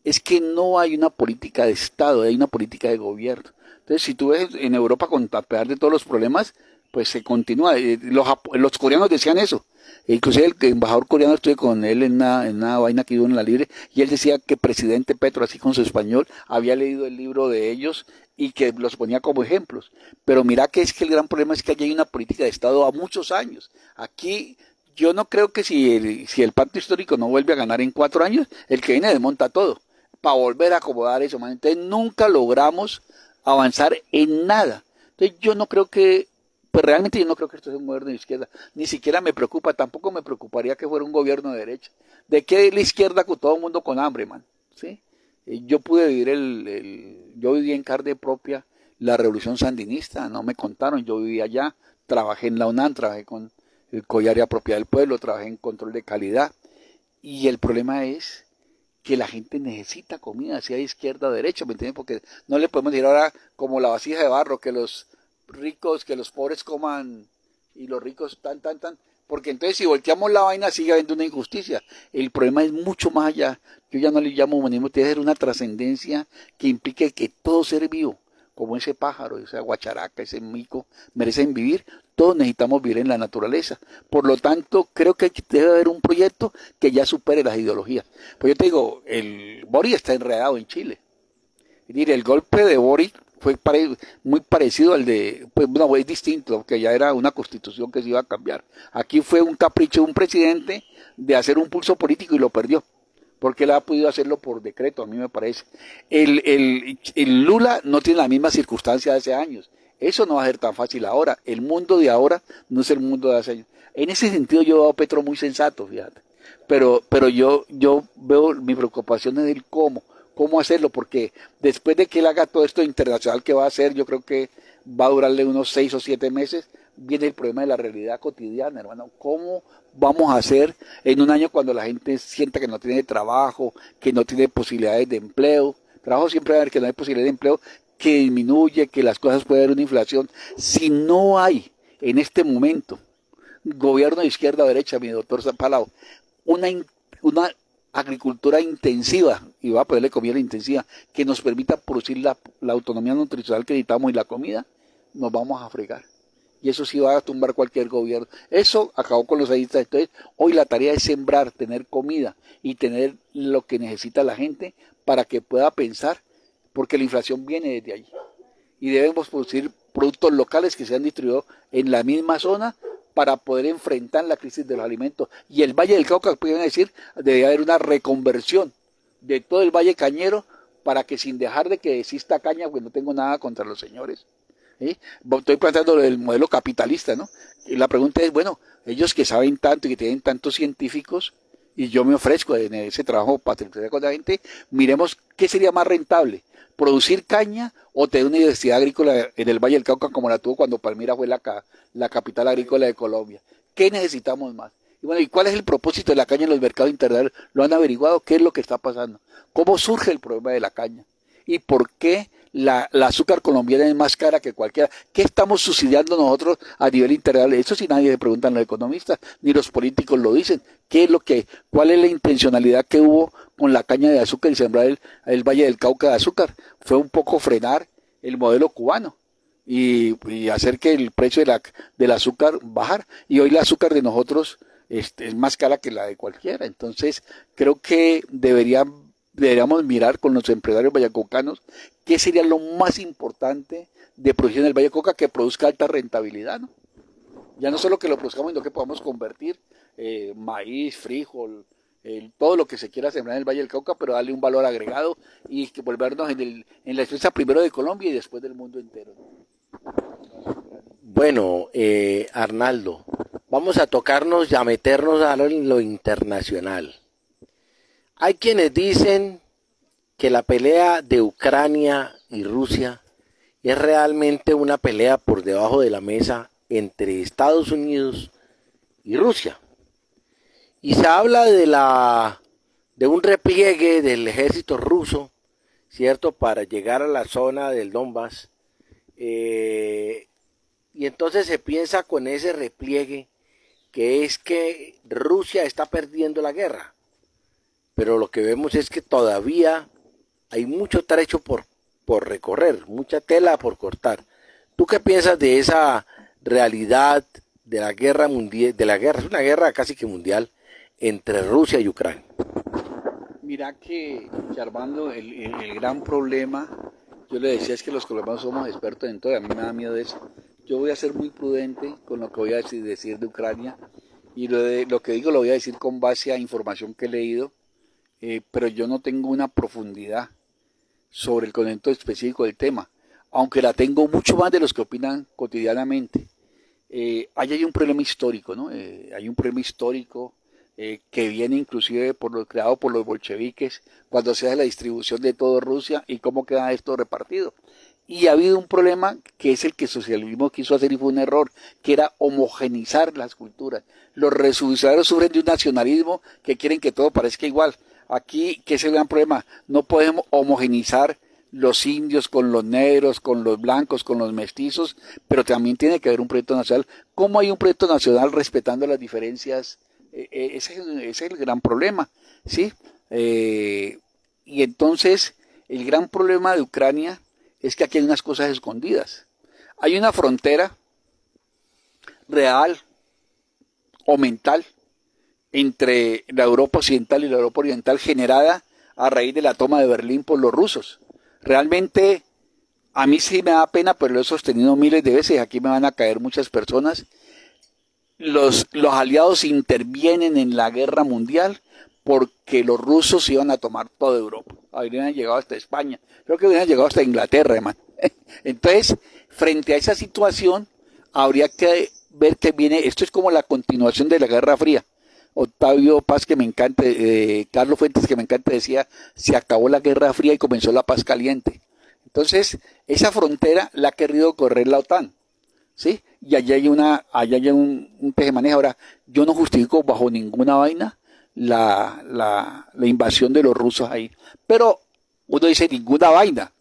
es que no hay una política de Estado, hay una política de gobierno. Entonces si tú ves en Europa, con a pesar de todos los problemas, pues se continúa. Los coreanos decían eso. Inclusive el embajador coreano, estuve con él en una vaina que hubo en La Libre, y él decía que presidente Petro, así con su español, había leído el libro de ellos y que los ponía como ejemplos. Pero mira que es que el gran problema es que allí hay una política de Estado a muchos años. Aquí yo no creo que si el pacto histórico no vuelve a ganar en 4 años, el que viene desmonta todo, para volver a acomodar eso. Entonces nunca logramos avanzar en nada. Entonces yo no creo que... Pues realmente yo no creo que esto sea un gobierno de izquierda, ni siquiera me preocupa, tampoco me preocuparía que fuera un gobierno de derecha. ¿De qué la izquierda con todo el mundo con hambre, man? ¿Sí? Yo pude vivir yo viví en carne propia la revolución sandinista, no me contaron, yo vivía allá, trabajé en la UNAM, trabajé con el Collaria Propiedad del Pueblo, trabajé en control de calidad, y el problema es que la gente necesita comida, sea de izquierda o derecha, ¿me entiendes? Porque no le podemos decir ahora como la vasija de barro, que los ricos, que los pobres coman y los ricos tan, porque entonces si volteamos la vaina sigue habiendo una injusticia. El problema es mucho más allá. Yo ya no le llamo humanismo, tiene que ser una trascendencia que implique que todo ser vivo, como ese pájaro, esa guacharaca, ese mico, merecen vivir. Todos necesitamos vivir en la naturaleza. Por lo tanto, creo que debe haber un proyecto que ya supere las ideologías. Pues yo te digo, el Boric está enredado en Chile. Es decir, el golpe de Boric fue muy parecido al de, pues no, es distinto, porque ya era una constitución que se iba a cambiar. Aquí fue un capricho de un presidente de hacer un pulso político y lo perdió, porque él ha podido hacerlo por decreto, a mí me parece. El Lula no tiene la misma circunstancia de hace años, eso no va a ser tan fácil ahora, el mundo de ahora no es el mundo de hace años. En ese sentido yo veo a Petro muy sensato, fíjate, pero yo veo mi preocupación en el cómo hacerlo, porque después de que él haga todo esto internacional que va a hacer, yo creo que va a durarle unos 6 o 7 meses, viene el problema de la realidad cotidiana, hermano. ¿Cómo vamos a hacer en un año cuando la gente sienta que no tiene trabajo, que no tiene posibilidades de empleo? Trabajo siempre va a haber, que no hay posibilidad de empleo, que disminuye, que las cosas pueden haber una inflación. Si no hay en este momento gobierno de izquierda o derecha, mi doctor Zapalao, una agricultura intensiva, y va a ponerle comida intensiva, que nos permita producir la autonomía nutricional que necesitamos y la comida, nos vamos a fregar. Y eso sí va a tumbar cualquier gobierno. Eso acabó con los ayistas. Entonces, hoy la tarea es sembrar, tener comida y tener lo que necesita la gente para que pueda pensar, porque la inflación viene desde allí. Y debemos producir productos locales que sean distribuidos en la misma zona para poder enfrentar la crisis de los alimentos. Y el Valle del Cauca, pueden decir, debería haber una reconversión de todo el Valle Cañero para que sin dejar de que exista caña, pues no tengo nada contra los señores. ¿Sí? Estoy planteando el modelo capitalista, ¿no? Y la pregunta es, bueno, ellos que saben tanto y que tienen tantos científicos, y yo me ofrezco en ese trabajo para tratar con la gente, miremos qué sería más rentable, producir caña o tener una universidad agrícola en el Valle del Cauca como la tuvo cuando Palmira fue la capital agrícola de Colombia. ¿Qué necesitamos más? Y bueno, ¿y cuál es el propósito de la caña en los mercados internacionales? ¿Lo han averiguado? ¿Qué es lo que está pasando? ¿Cómo surge el problema de la caña? ¿Y por qué la azúcar colombiana es más cara que cualquiera. ¿Qué estamos subsidiando nosotros a nivel internacional? Eso sí nadie le preguntan los economistas, ni los políticos lo dicen. ¿Cuál es la intencionalidad que hubo con la caña de azúcar y sembrar el Valle del Cauca de azúcar? Fue un poco frenar el modelo cubano y hacer que el precio del azúcar bajar. Y hoy el azúcar de nosotros es más cara que la de cualquiera. Entonces creo que deberíamos mirar con los empresarios vallacocanos qué sería lo más importante de producción del Valle del Cauca, que produzca alta rentabilidad, ¿no? Ya no solo que lo produzcamos, sino que podamos convertir maíz, frijol, todo lo que se quiera sembrar en el Valle del Cauca, pero darle un valor agregado y que volvernos en la defensa primero de Colombia y después del mundo entero, ¿no?
Bueno, Arnaldo, vamos a tocarnos y a meternos a lo internacional. Hay quienes dicen que la pelea de Ucrania y Rusia es realmente una pelea por debajo de la mesa entre Estados Unidos y Rusia. Y se habla de un repliegue del ejército ruso, ¿cierto?, para llegar a la zona del Donbass. Y entonces se piensa con ese repliegue que es que Rusia está perdiendo la guerra. Pero lo que vemos es que todavía hay mucho trecho por recorrer, mucha tela por cortar. ¿Tú qué piensas de esa realidad de la guerra mundial, es una guerra casi que mundial entre Rusia y Ucrania?
Mira que Armando, el gran problema, yo le decía, es que los colombianos somos expertos en todo, a mí me da miedo eso. Yo voy a ser muy prudente con lo que voy a decir de Ucrania, y lo que digo lo voy a decir con base a información que he leído, pero yo no tengo una profundidad sobre el concepto específico del tema, aunque la tengo mucho más de los que opinan cotidianamente. Ahí hay un problema histórico, ¿no? Hay un problema histórico que viene inclusive creado por los bolcheviques, cuando se hace la distribución de toda Rusia y cómo queda esto repartido. Y ha habido un problema que es el que el socialismo quiso hacer y fue un error, que era homogenizar las culturas. Los revolucionarios sufren de un nacionalismo que quieren que todo parezca igual. Aquí, ¿qué es el gran problema? No podemos homogenizar los indios con los negros, con los blancos, con los mestizos, pero también tiene que haber un proyecto nacional. ¿Cómo hay un proyecto nacional respetando las diferencias? Ese es el gran problema, ¿sí? Y entonces, el gran problema de Ucrania es que aquí hay unas cosas escondidas. Hay una frontera real o mental entre la Europa occidental y la Europa oriental generada a raíz de la toma de Berlín por los rusos. Realmente a mí sí me da pena, pero lo he sostenido miles de veces, aquí me van a caer muchas personas. Los aliados intervienen en la guerra mundial porque los rusos iban a tomar toda Europa. Habrían llegado hasta España. Creo que habrían llegado hasta Inglaterra, hermano. Entonces, frente a esa situación, habría que ver que viene, esto es como la continuación de la Guerra Fría. Octavio Paz, que me encanta, Carlos Fuentes, que me encanta, decía, se acabó la Guerra Fría y comenzó la paz caliente. Entonces, esa frontera la ha querido correr la OTAN, ¿sí? Y allá hay un tejemaneje. Ahora, yo no justifico bajo ninguna vaina la invasión de los rusos ahí. Pero uno dice ninguna vaina,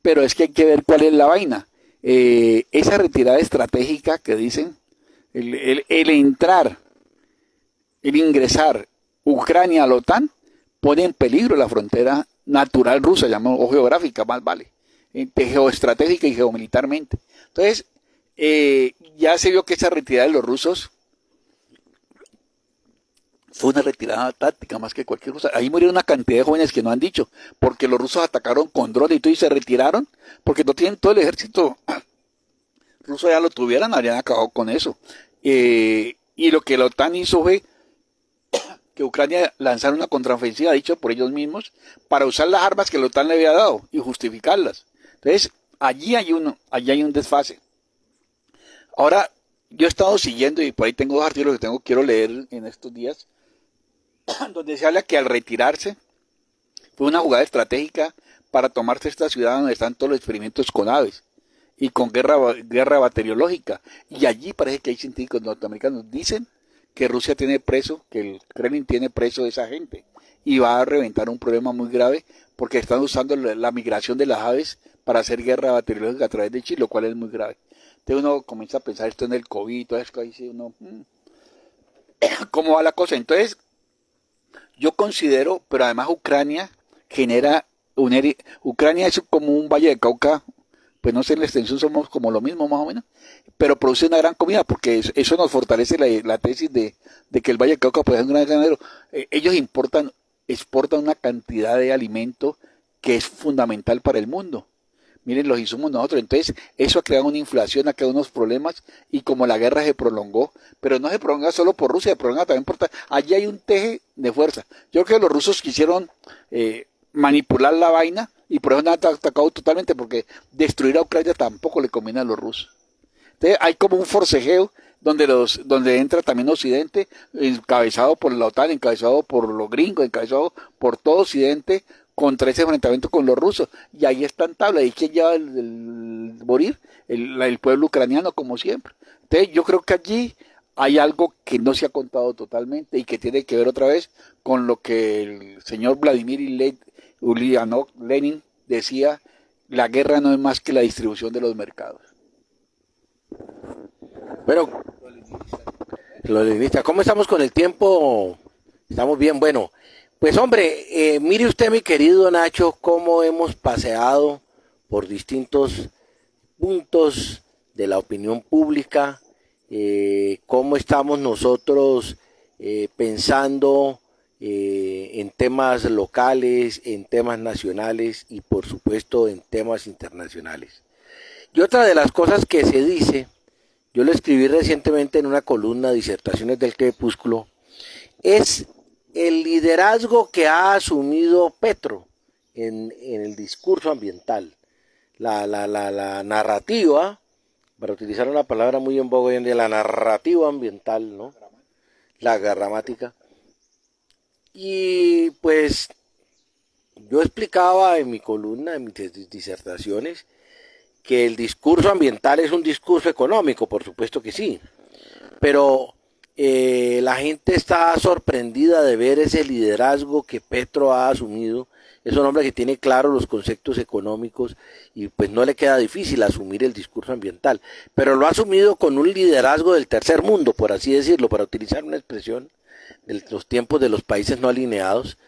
pero es que hay que ver cuál es la vaina. Esa retirada estratégica que dicen, el ingresar Ucrania a la OTAN, pone en peligro la frontera natural rusa, o geográfica, más vale, geoestratégica y geomilitarmente. Entonces, ya se vio que esa retirada de los rusos fue una retirada táctica más que cualquier cosa. Ahí murieron una cantidad de jóvenes que no han dicho, porque los rusos atacaron con drones y todo y se retiraron, porque no tienen todo el ejército ruso, ya lo tuvieran, habrían acabado con eso. Y lo que la OTAN hizo fue que Ucrania lanzara una contraofensiva, dicho por ellos mismos, para usar las armas que la OTAN le había dado y justificarlas. Entonces, allí hay un desfase. Ahora, yo he estado siguiendo, y por ahí tengo dos artículos que quiero leer en estos días, donde se habla que al retirarse fue una jugada estratégica para tomarse esta ciudad donde están todos los experimentos con aves y con guerra bacteriológica. Y allí parece que hay científicos norteamericanos dicen que Rusia tiene preso, que el Kremlin tiene preso a esa gente y va a reventar un problema muy grave porque están usando la migración de las aves para hacer guerra bacteriológica a través de Chile, lo cual es muy grave. Entonces uno comienza a pensar esto en el COVID, todo eso, ahí dice uno, ¿cómo va la cosa? Entonces, yo considero, pero además Ucrania genera Ucrania es como un valle de Cauca, pues no sé, en la extensión somos como lo mismo más o menos, pero produce una gran comida, porque eso nos fortalece la tesis de que el Valle de Cauca puede ser un gran granero. Ellos exportan una cantidad de alimento que es fundamental para el mundo. Miren los insumos nosotros, entonces eso ha creado una inflación, ha creado unos problemas, y como la guerra se prolongó, pero no se prolonga solo por Rusia, se prolonga también allí hay un teje de fuerza. Yo creo que los rusos quisieron manipular la vaina, y por eso no han atacado totalmente, porque destruir a Ucrania tampoco le conviene a los rusos. Entonces hay como un forcejeo donde entra también Occidente, encabezado por la OTAN, encabezado por los gringos, encabezado por todo Occidente, contra ese enfrentamiento con los rusos. Y ahí está en tabla. ¿Y quién lleva el morir? El pueblo ucraniano, como siempre. Entonces yo creo que allí hay algo que no se ha contado totalmente y que tiene que ver otra vez con lo que el señor Vladimir Ulyanov Lenin decía: la guerra no es más que la distribución de los mercados.
Bueno, los leninistas, ¿cómo estamos con el tiempo? Estamos bien, bueno. Pues hombre, mire usted, mi querido Nacho, cómo hemos paseado por distintos puntos de la opinión pública, cómo estamos nosotros pensando en temas locales, en temas nacionales y por supuesto en temas internacionales. Y otra de las cosas que se dice, yo lo escribí recientemente en una columna, Disertaciones del Crepúsculo, es el liderazgo que ha asumido Petro en el discurso ambiental, la narrativa, para utilizar una palabra muy en boga hoy en día, la narrativa ambiental, ¿no? La gramática. Y pues yo explicaba en mi columna, en mis disertaciones, que el discurso ambiental es un discurso económico, por supuesto que sí, pero la gente está sorprendida de ver ese liderazgo que Petro ha asumido. Es un hombre que tiene claro los conceptos económicos y pues no le queda difícil asumir el discurso ambiental, pero lo ha asumido con un liderazgo del tercer mundo, por así decirlo, para utilizar una expresión de los tiempos de los países no alineados.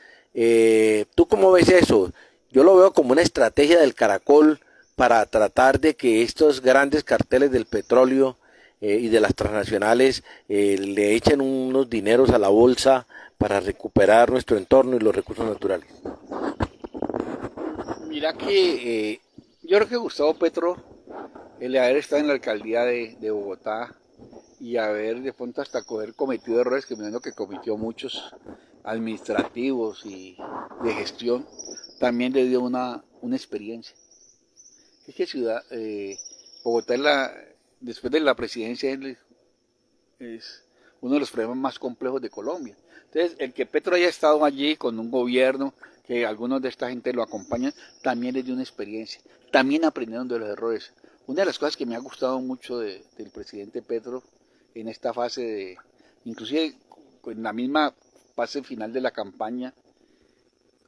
¿Tú cómo ves eso? Yo lo veo como una estrategia del Caracol para tratar de que estos grandes carteles del petróleo y de las transnacionales le echen unos dineros a la bolsa para recuperar nuestro entorno y los recursos naturales.
Mira que yo creo que Gustavo Petro, el haber estado en la alcaldía de Bogotá y haber de pronto hasta haber cometido errores, que me imagino que cometió muchos, administrativos y de gestión, también le dio una experiencia. Es que Bogotá después de la presidencia es uno de los problemas más complejos de Colombia. Entonces, el que Petro haya estado allí con un gobierno, que algunos de esta gente lo acompañan, también les dio una experiencia. También aprendieron de los errores. Una de las cosas que me ha gustado mucho del presidente Petro en esta fase inclusive en la misma fase final de la campaña,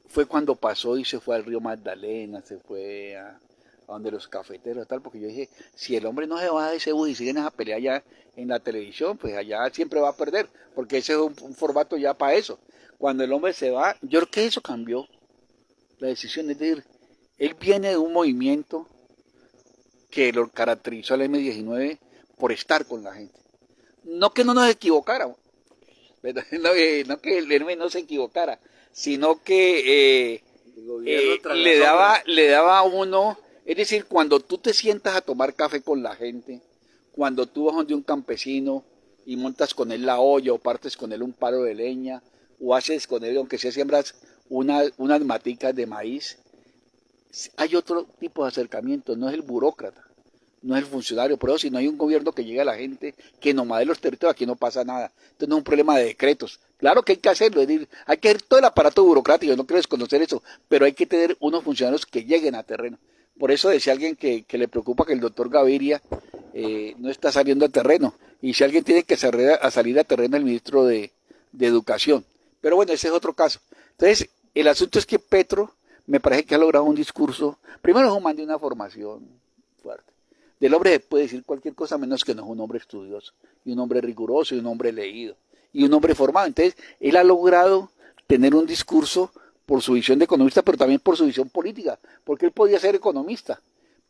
fue cuando pasó y se fue al río Magdalena, se fue a donde los cafeteros, tal, porque yo dije, si el hombre no se va de ese bus y siguen esa pelea allá en la televisión, pues allá siempre va a perder, porque ese es un formato ya para eso. Cuando el hombre se va, yo creo que eso cambió la decisión, es decir, él viene de un movimiento que lo caracterizó al M-19 por estar con la gente. No que no nos equivocáramos, no que el M no se equivocara, sino que le daba a uno. Es decir, cuando tú te sientas a tomar café con la gente, cuando tú vas donde un campesino y montas con él la olla o partes con él un palo de leña o haces con él, aunque sea siembras unas maticas de maíz, hay otro tipo de acercamiento, no es el burócrata, no es el funcionario, pero si no hay un gobierno que llegue a la gente, que nomade los territorios, aquí no pasa nada. Entonces no es un problema de decretos. Claro que hay que hacerlo, es decir, hay que hacer todo el aparato burocrático, no quiero desconocer eso, pero hay que tener unos funcionarios que lleguen a terreno. Por eso decía alguien que le preocupa que el doctor Gaviria no está saliendo a terreno. Y si alguien tiene que salir a terreno, el ministro de Educación. Pero bueno, ese es otro caso. Entonces, el asunto es que Petro me parece que ha logrado un discurso, primero es un man de una formación fuerte. Del hombre se puede decir cualquier cosa menos que no es un hombre estudioso, y un hombre riguroso, y un hombre leído, y un hombre formado. Entonces, él ha logrado tener un discurso por su visión de economista, pero también por su visión política, porque él podía ser economista,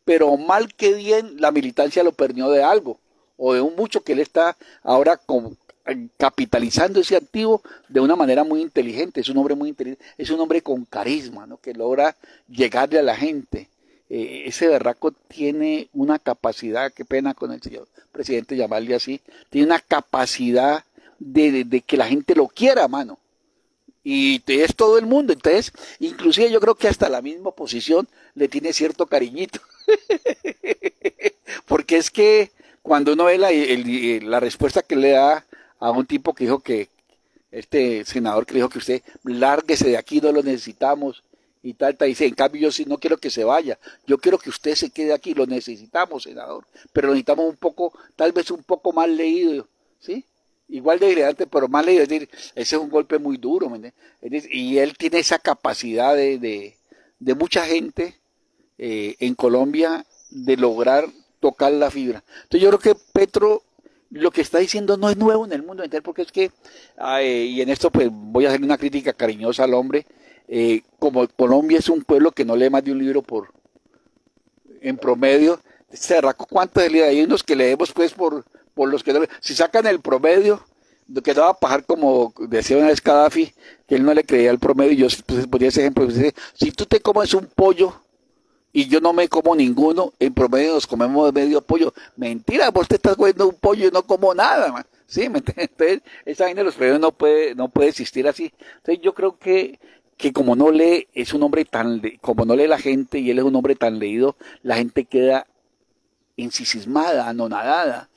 pero mal que bien la militancia lo perdió de algo, o de un mucho que él está ahora capitalizando ese activo de una manera muy inteligente. Es un hombre muy inteligente, es un hombre con carisma, ¿no? Que logra llegarle a la gente. Ese berraco tiene una capacidad, qué pena con el señor presidente llamarle así, tiene una capacidad de que la gente lo quiera, mano. Y es todo el mundo. Entonces, inclusive yo creo que hasta la misma oposición le tiene cierto cariñito. Porque es que cuando uno ve la respuesta que le da a un tipo que dijo que, este senador que dijo que usted lárguese de aquí, no lo necesitamos, y tal, dice, en cambio yo sí no quiero que se vaya, yo quiero que usted se quede aquí, lo necesitamos, senador, pero lo necesitamos un poco, tal vez un poco más leído, ¿sí? Igual de brillante, pero más leído, es decir, ese es un golpe muy duro, ¿me entiendes? Y él tiene esa capacidad de mucha gente en Colombia de lograr tocar la fibra. Entonces yo creo que Petro lo que está diciendo no es nuevo en el mundo entero, porque es que, y en esto pues voy a hacer una crítica cariñosa al hombre, como Colombia es un pueblo que no lee más de un libro en promedio, ¿cuántos leer? Hay unos que leemos pues por los que no, si sacan el promedio, que no va a pasar como decía una vez Gaddafi, que él no le creía el promedio, y yo pues, ponía ese ejemplo, si tú te comes un pollo y yo no me como ninguno, en promedio nos comemos medio pollo. Mentira, vos te estás comiendo un pollo y no como nada, man. ¿Sí? ¿Me entiendes? Entonces, esa vaina de los promedios no puede existir así. Entonces yo creo que como no lee, es un hombre como no lee la gente y él es un hombre tan leído, la gente queda ensimismada, anonadada,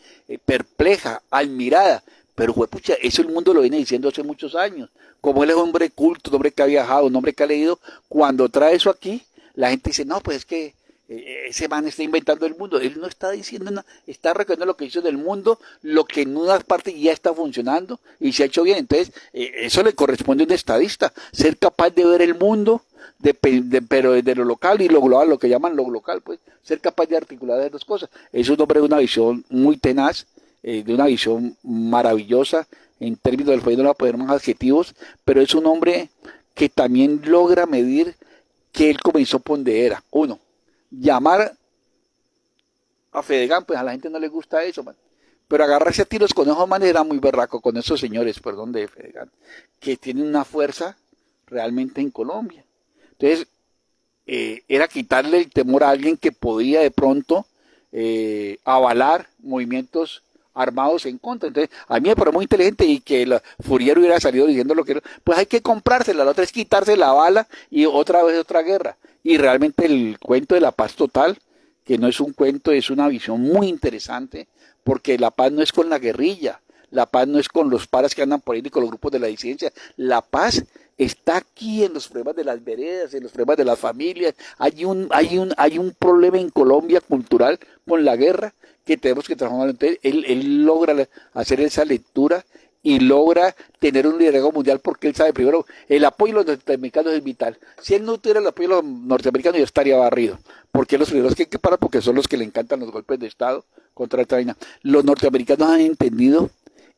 perpleja, admirada. Pero, pucha, eso el mundo lo viene diciendo hace muchos años. Como él es un hombre culto, un hombre que ha viajado, un hombre que ha leído, cuando trae eso aquí, la gente dice, no, pues es que ese man está inventando el mundo. Él no está diciendo nada, está recordando lo que hizo del mundo, lo que en unas partes ya está funcionando y se ha hecho bien. Entonces, eso le corresponde a un estadista, ser capaz de ver el mundo, pero desde lo local y lo global, lo que llaman lo local, pues, ser capaz de articular las dos cosas. Es un hombre de una visión muy tenaz, de una visión maravillosa, en términos del país no le va a poner más adjetivos, pero es un hombre que también logra medir que él comenzó por donde era. Uno, llamar a Fedegan, pues a la gente no le gusta eso, man. Pero agarrarse a tiros con esos manes era muy berraco, con esos señores, perdón, de Fedegan, que tienen una fuerza realmente en Colombia. Entonces, era quitarle el temor a alguien que podía de pronto avalar movimientos armados en contra. Entonces, a mí me parece muy inteligente y que el Furiero hubiera salido diciendo lo que era, pues hay que comprársela, la otra es quitarse la bala y otra vez otra guerra. Y realmente el cuento de la paz total, que no es un cuento, es una visión muy interesante, porque la paz no es con la guerrilla, la paz no es con los paras que andan por ahí, con los grupos de la disidencia, la paz está aquí en los problemas de las veredas, en los problemas de las familias. Hay un problema en Colombia cultural con la guerra que tenemos que transformar. Entonces, él logra hacer esa lectura y logra tener un liderazgo mundial porque él sabe, primero, el apoyo de los norteamericanos es vital. Si él no tuviera el apoyo de los norteamericanos, ya estaría barrido, porque los primeros que hay que parar, porque son los que le encantan los golpes de Estado contra esta vaina. Los norteamericanos han entendido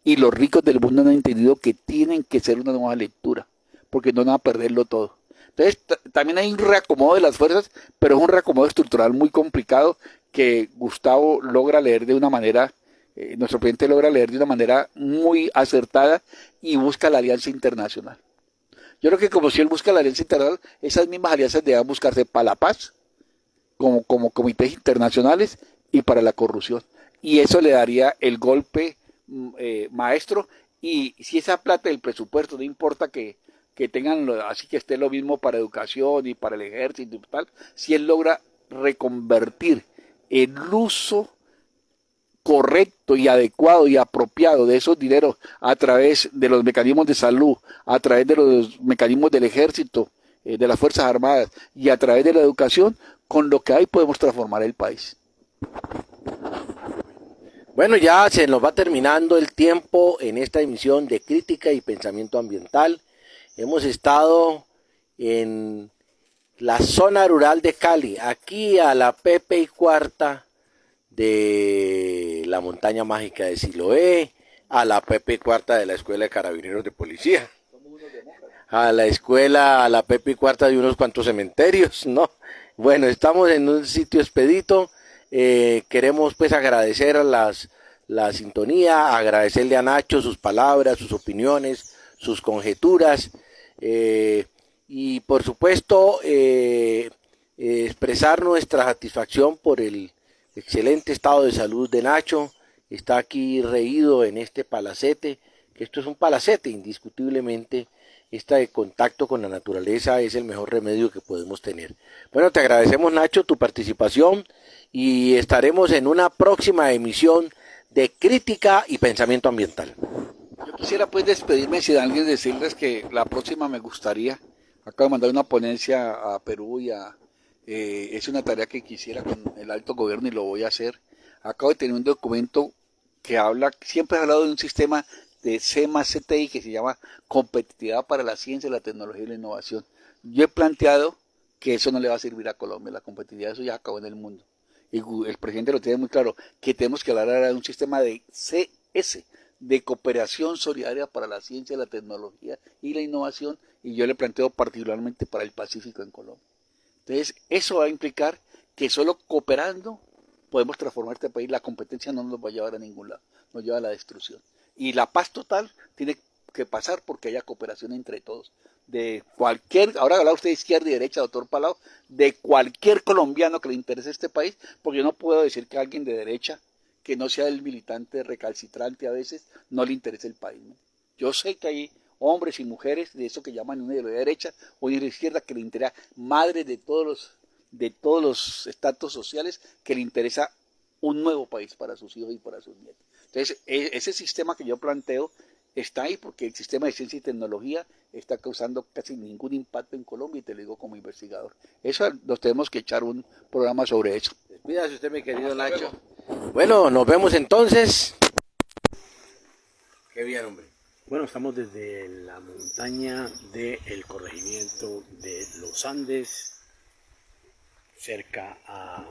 y los ricos del mundo han entendido que tienen que ser una nueva lectura, porque no van a perderlo todo. Entonces, también hay un reacomodo de las fuerzas, pero es un reacomodo estructural muy complicado que Gustavo logra leer de una manera, nuestro presidente logra leer de una manera muy acertada y busca la alianza internacional. Yo creo que como si él busca la alianza internacional, esas mismas alianzas deben buscarse para la paz, como comités internacionales y para la corrupción. Y eso le daría el golpe maestro, y si esa plata del presupuesto, no importa que tengan, así que esté lo mismo para educación y para el ejército y tal, si él logra reconvertir el uso correcto y adecuado y apropiado de esos dineros a través de los mecanismos de salud, a través de los mecanismos del ejército, de las Fuerzas Armadas y a través de la educación, con lo que hay podemos transformar el país.
Bueno, ya se nos va terminando el tiempo en esta emisión de Crítica y Pensamiento Ambiental. Hemos estado en la zona rural de Cali, aquí a la Pepe y Cuarta de la montaña mágica de Siloé, a la Pepe y Cuarta de la Escuela de Carabineros de Policía, a la escuela, a la Pepe y Cuarta de unos cuantos cementerios, ¿no? Bueno, estamos en un sitio expedito, queremos pues agradecer a la sintonía, agradecerle a Nacho sus palabras, sus opiniones, sus conjeturas, y por supuesto expresar nuestra satisfacción por el excelente estado de salud de Nacho. Está aquí reído en este palacete, que esto es un palacete indiscutiblemente. Este contacto con la naturaleza es el mejor remedio que podemos tener. Bueno, te agradecemos, Nacho, tu participación, y estaremos en una próxima emisión de Crítica y Pensamiento Ambiental.
Yo quisiera pues despedirme sin alguien decirles que la próxima me gustaría, acabo de mandar una ponencia a Perú es una tarea que quisiera con el alto gobierno y lo voy a hacer. Acabo de tener un documento que habla, siempre he hablado de un sistema de C+CTI que se llama Competitividad para la Ciencia, la Tecnología y la Innovación. Yo he planteado que eso no le va a servir a Colombia, la competitividad, eso ya acabó en el mundo. Y el presidente lo tiene muy claro, que tenemos que hablar ahora de un sistema de CS, de cooperación solidaria para la ciencia, la tecnología y la innovación, y yo le planteo particularmente para el Pacífico en Colombia. Entonces, eso va a implicar que solo cooperando podemos transformar este país. La competencia no nos va a llevar a ningún lado, nos lleva a la destrucción. Y la paz total tiene que pasar porque haya cooperación entre todos. De cualquier, ahora habla usted de izquierda y derecha, doctor Palau, de cualquier colombiano que le interese este país, porque yo no puedo decir que alguien de derecha, que no sea el militante recalcitrante a veces, no le interese el país, ¿no? Yo sé que hay hombres y mujeres de eso que llaman una ideología de derecha o una de izquierda que le interesa, madres de todos los estratos sociales, que le interesa un nuevo país para sus hijos y para sus nietos. Entonces, ese sistema que yo planteo está ahí porque el sistema de ciencia y tecnología está causando casi ningún impacto en Colombia, y te lo digo como investigador. Eso nos tenemos que echar un programa sobre eso.
Despídase usted, mi querido Nacho. Bueno, nos vemos entonces. Qué bien, hombre.
Bueno, estamos desde la montaña del corregimiento de Los Andes, cerca a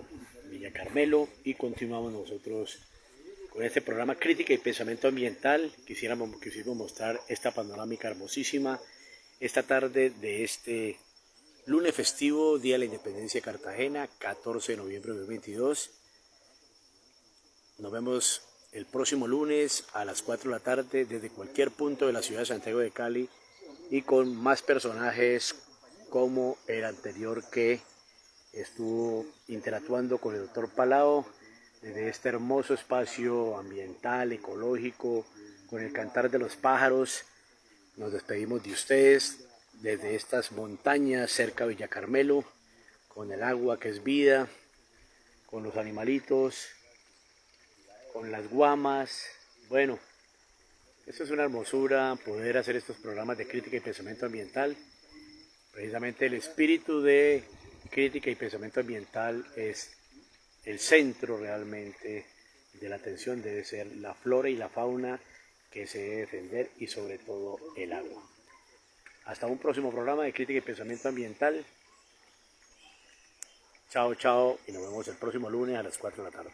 Villa Carmelo, y continuamos nosotros con este programa Crítica y Pensamiento Ambiental. Quisiéramos mostrar esta panorámica hermosísima esta tarde de este lunes festivo, Día de la Independencia de Cartagena, 14 de noviembre de 2022. Nos vemos el próximo lunes a las 4 de la tarde desde cualquier punto de la ciudad de Santiago de Cali, y con más personajes como el anterior que estuvo interactuando con el doctor Palau desde este hermoso espacio ambiental, ecológico, con el cantar de los pájaros. Nos despedimos de ustedes desde estas montañas cerca de Villa Carmelo, con el agua que es vida, con los animalitos, con las guamas. Bueno, eso es una hermosura poder hacer estos programas de crítica y pensamiento ambiental. Precisamente el espíritu de crítica y pensamiento ambiental es el centro realmente de la atención, debe ser la flora y la fauna que se debe defender, y sobre todo el agua. Hasta un próximo programa de crítica y pensamiento ambiental. Chao, chao, y nos vemos el próximo lunes a las 4 de la tarde.